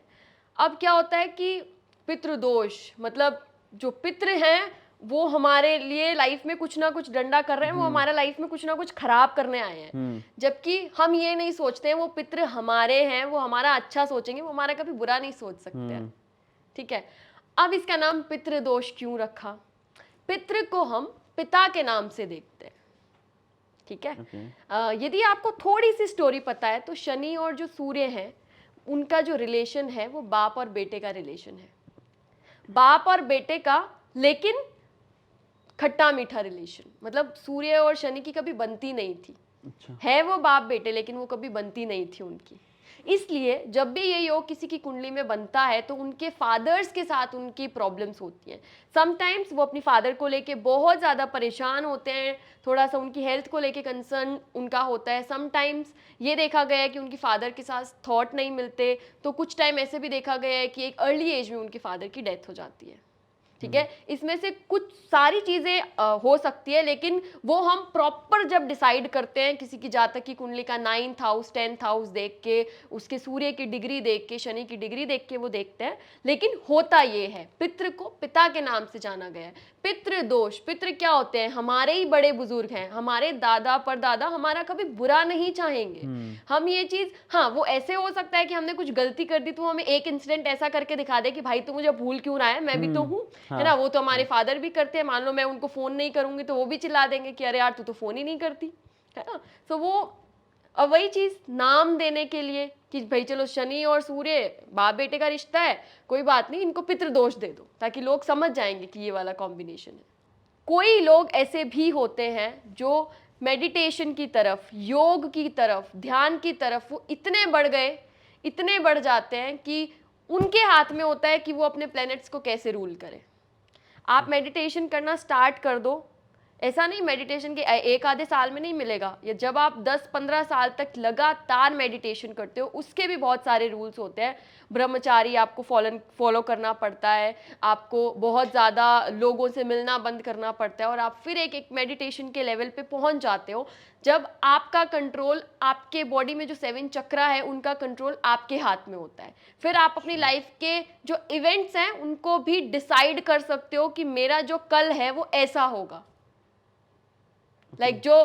अब क्या होता है कि पितृदोष मतलब जो पितृ हैं वो हमारे लिए लाइफ में कुछ ना कुछ डंडा कर रहे हैं, वो हमारे लाइफ में कुछ ना कुछ खराब करने आए हैं। जबकि हम ये नहीं सोचते हैं वो पितृ हमारे हैं, वो हमारा अच्छा सोचेंगे, वो हमारा कभी बुरा नहीं सोच सकते हैं। ठीक है। अब इसका नाम पितृदोष क्यों रखा? पितृ को हम पिता के नाम से देखते हैं। ठीक है। यदि आपको थोड़ी सी स्टोरी पता है तो शनि और जो सूर्य है उनका जो रिलेशन है वो बाप और बेटे का रिलेशन है, बाप और बेटे का, लेकिन खट्टा मीठा रिलेशन। मतलब सूर्य और शनि की कभी बनती नहीं थी। अच्छा। है वो बाप बेटे, लेकिन वो कभी बनती नहीं थी उनकी। इसलिए जब भी ये योग किसी की कुंडली में बनता है तो उनके फादर्स के साथ उनकी प्रॉब्लम्स होती हैं। समटाइम्स वो अपनी फादर को लेके बहुत ज़्यादा परेशान होते हैं, थोड़ा सा उनकी हेल्थ को लेके कंसर्न उनका होता है। समटाइम्स ये देखा गया है कि उनकी फादर के साथ थॉट नहीं मिलते, तो कुछ टाइम ऐसे भी देखा गया है कि एक अर्ली एज में उनके फादर की डेथ हो जाती है। ठीक है। इसमें से कुछ सारी चीज़ें हो सकती है, लेकिन वो हम प्रॉपर जब डिसाइड करते हैं किसी की जातक की कुंडली का 9th हाउस 10th हाउस देख के, उसके सूर्य की डिग्री देख के, शनि की डिग्री देख के वो देखते हैं। लेकिन होता ये है, पितृ को पिता के नाम से जाना गया है। पितृ दोष, पितृ क्या होते हैं? हमारे ही बड़े बुजुर्ग हैं, हमारे दादा परदादा हमारा कभी बुरा नहीं चाहेंगे। हम ये चीज़, हाँ वो ऐसे हो सकता है कि हमने कुछ गलती कर दी तो हमें एक इंसिडेंट ऐसा करके दिखा दे कि भाई तू मुझे भूल क्यों रहा है, मैं भी तो हूँ, है ना। वो तो हमारे फादर भी करते हैं। मान लो मैं उनको फोन नहीं करूंगी तो वो भी चिल्ला देंगे कि अरे यार तू तो फोन ही नहीं करती, है ना। तो वो अब वही चीज नाम देने के लिए कि भाई चलो शनि और सूर्य बाप बेटे का रिश्ता है, कोई बात नहीं, इनको पितृदोष दे दो, ताकि लोग समझ जाएंगे कि ये वाला कॉम्बिनेशन है। कोई लोग ऐसे भी होते हैं जो मेडिटेशन की तरफ, योग की तरफ, ध्यान की तरफ वो इतने बढ़ गए, इतने बढ़ जाते हैं कि उनके हाथ में होता है कि वो अपने प्लैनेट्स को कैसे रूल करें। आप मेडिटेशन करना स्टार्ट कर दो, ऐसा नहीं मेडिटेशन के एक आधे साल में नहीं मिलेगा, या जब आप 10-15 साल तक लगातार मेडिटेशन करते हो, उसके भी बहुत सारे रूल्स होते हैं। ब्रह्मचारी आपको फॉलो करना पड़ता है, आपको बहुत ज़्यादा लोगों से मिलना बंद करना पड़ता है, और आप फिर एक मेडिटेशन के लेवल पे पहुंच जाते हो जब आपका कंट्रोल, आपके बॉडी में जो 7 चक्रा है उनका कंट्रोल आपके हाथ में होता है। फिर आप अपनी लाइफ के जो इवेंट्स हैं उनको भी डिसाइड कर सकते हो कि मेरा जो कल है वो ऐसा होगा। लाइक जो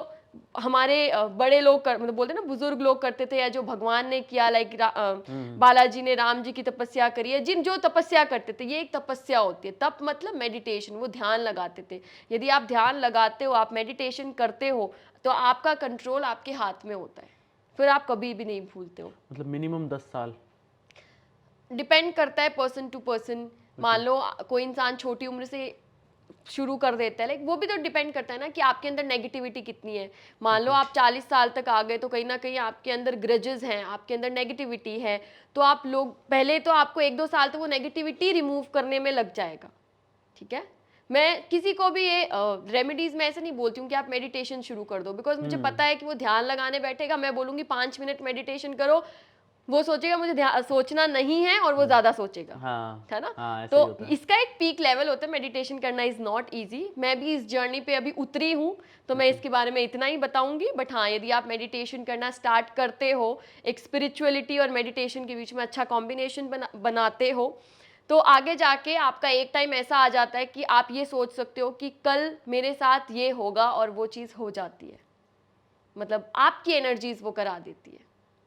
हमारे बड़े लोग मतलब बोलते हैं ना, बुजुर्ग लोग करते थे, या जो भगवान ने किया, लाइक बालाजी ने राम जी की तपस्या करी है, जिन जो तपस्या करते थे, ये एक तपस्या होती है। तप मतलब मेडिटेशन, वो ध्यान लगाते थे। यदि आप ध्यान लगाते हो, आप मेडिटेशन करते हो, तो आपका कंट्रोल आपके हाथ में होता है, फिर आप कभी भी नहीं भूलते हो। मतलब मिनिमम 10 साल डिपेंड करता है पर्सन टू पर्सन। मान लो कोई इंसान छोटी उम्र से शुरू कर देता है, लाइक वो भी तो डिपेंड करता है ना कि आपके अंदर नेगेटिविटी कितनी है। मान लो आप 40 साल तक आ गए तो कहीं ना कहीं आपके अंदर ग्रजेस हैं, आपके अंदर नेगेटिविटी है, तो आप लोग पहले तो आपको 1-2 साल तो वो नेगेटिविटी रिमूव करने में लग जाएगा। ठीक है। मैं किसी को भी ये रेमेडीज में ऐसे नहीं बोलती हूँ कि आप मेडिटेशन शुरू कर दो, बिकॉज मुझे पता है कि वो ध्यान लगाने बैठेगा, मैं बोलूँगी 5 मिनट मेडिटेशन करो, वो सोचेगा मुझे सोचना नहीं है और वो ज़्यादा सोचेगा, हाँ है ना। हाँ, ऐसा तो ही होता है। इसका एक पीक लेवल होता है, मेडिटेशन करना इज़ नॉट ईजी। मैं भी इस जर्नी पे अभी उतरी हूँ, तो मैं इसके बारे में इतना ही बताऊंगी। बट हाँ, यदि आप मेडिटेशन करना स्टार्ट करते हो, एक स्पिरिचुअलिटी और मेडिटेशन के बीच में अच्छा कॉम्बिनेशन बनाते हो, तो आगे जाके आपका एक टाइम ऐसा आ जाता है कि आप ये सोच सकते हो कि कल मेरे साथ ये होगा, और वो चीज़ हो जाती है। मतलब आपकी एनर्जीज वो करा देती है,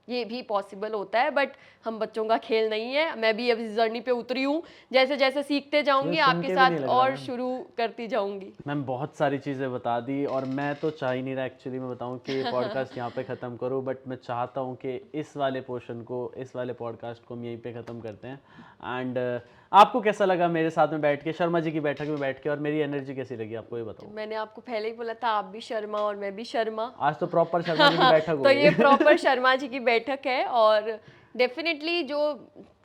ये भी पॉसिबल होता है। बट हम बच्चों का खेल नहीं है, मैं भी अभी इस जर्नी पे उतरी हूँ, जैसे जैसे सीखते जाऊंगी ये सुन आपके के भी नहीं साथ लग रहा और मैम। शुरू करती जाऊंगी। मैम बहुत सारी चीज़ें बता दी, और मैं तो चाह ही नहीं रहा एक्चुअली मैं बताऊं कि ये पॉडकास्ट यहाँ पे ख़त्म करूं, बट मैं चाहता हूं कि इस वाले पोर्शन को, इस वाले पॉडकास्ट को हम यहीं पे ख़त्म करते हैं। एंड आपको कैसा लगा मेरे साथ में बैठ के, शर्मा जी की बैठक में बैठ के, और मेरी एनर्जी कैसी लगी आपको ये बताओ। मैंने आपको पहले ही बोला था, आप भी शर्मा और मैं भी शर्मा। आज तो प्रॉपर शर्मा जी की बैठक हो तो ये गई। प्रॉपर शर्मा जी की बैठक है। और डेफिनेटली जो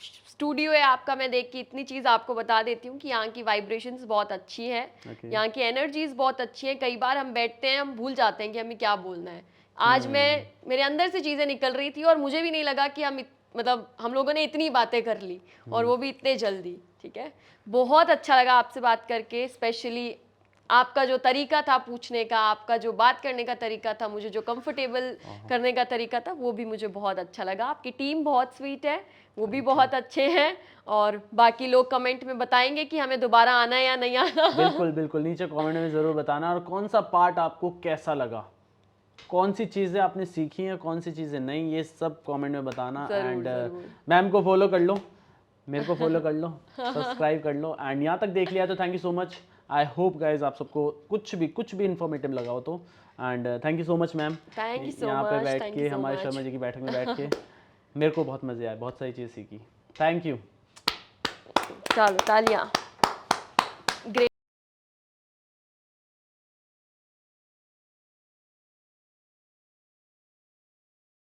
स्टूडियो है आपका, मैं देख के इतनी चीज़ आपको बता देती हूँ कि यहाँ की वाइब्रेशंस बहुत अच्छी है, Okay. यहाँ की एनर्जीज बहुत अच्छी है। कई बार हम बैठते हैं, हम भूल जाते हैं कि हमें क्या बोलना है। आज मैं, मेरे अंदर से चीज़ें निकल रही थी और मुझे भी नहीं लगा कि मतलब हम लोगों ने इतनी बातें कर ली, और वो भी इतने जल्दी। ठीक है, बहुत अच्छा लगा आपसे बात करके, स्पेशली आपका जो तरीका था पूछने का, आपका जो बात करने का तरीका था, मुझे जो कंफर्टेबल करने का तरीका था, वो भी मुझे बहुत अच्छा लगा। आपकी टीम बहुत स्वीट है, वो भी बहुत अच्छे हैं। और बाकी लोग कमेंट में बताएंगे कि हमें दोबारा आना है या नहीं आना। बिल्कुल बिल्कुल, नीचे कमेंट में ज़रूर बताना, और कौन सा पार्ट आपको कैसा लगा, कौन सी चीज़ें आपने सीखी हैं, कौन सी चीज़ें नहीं, ये सब कमेंट में बताना। जरूर एंड जरूर। मैम को फॉलो कर लो, मेरे को फॉलो कर लो, सब्सक्राइब कर लो। एंड यहाँ तक देख लिया तो thank you so much. I hope guys आप सबको कुछ भी इन्फॉर्मेटिव लगा हो तो। And thank you so much ma'am, thank you so यहाँ पे मच, बैठ थैंक के यू सो हमारे मच। शर्मा जी की बैठक में बैठ के मेरे को बहुत मज़े आए, बहुत सारी चीज़ सीखी। Thank you. चलो तालियां।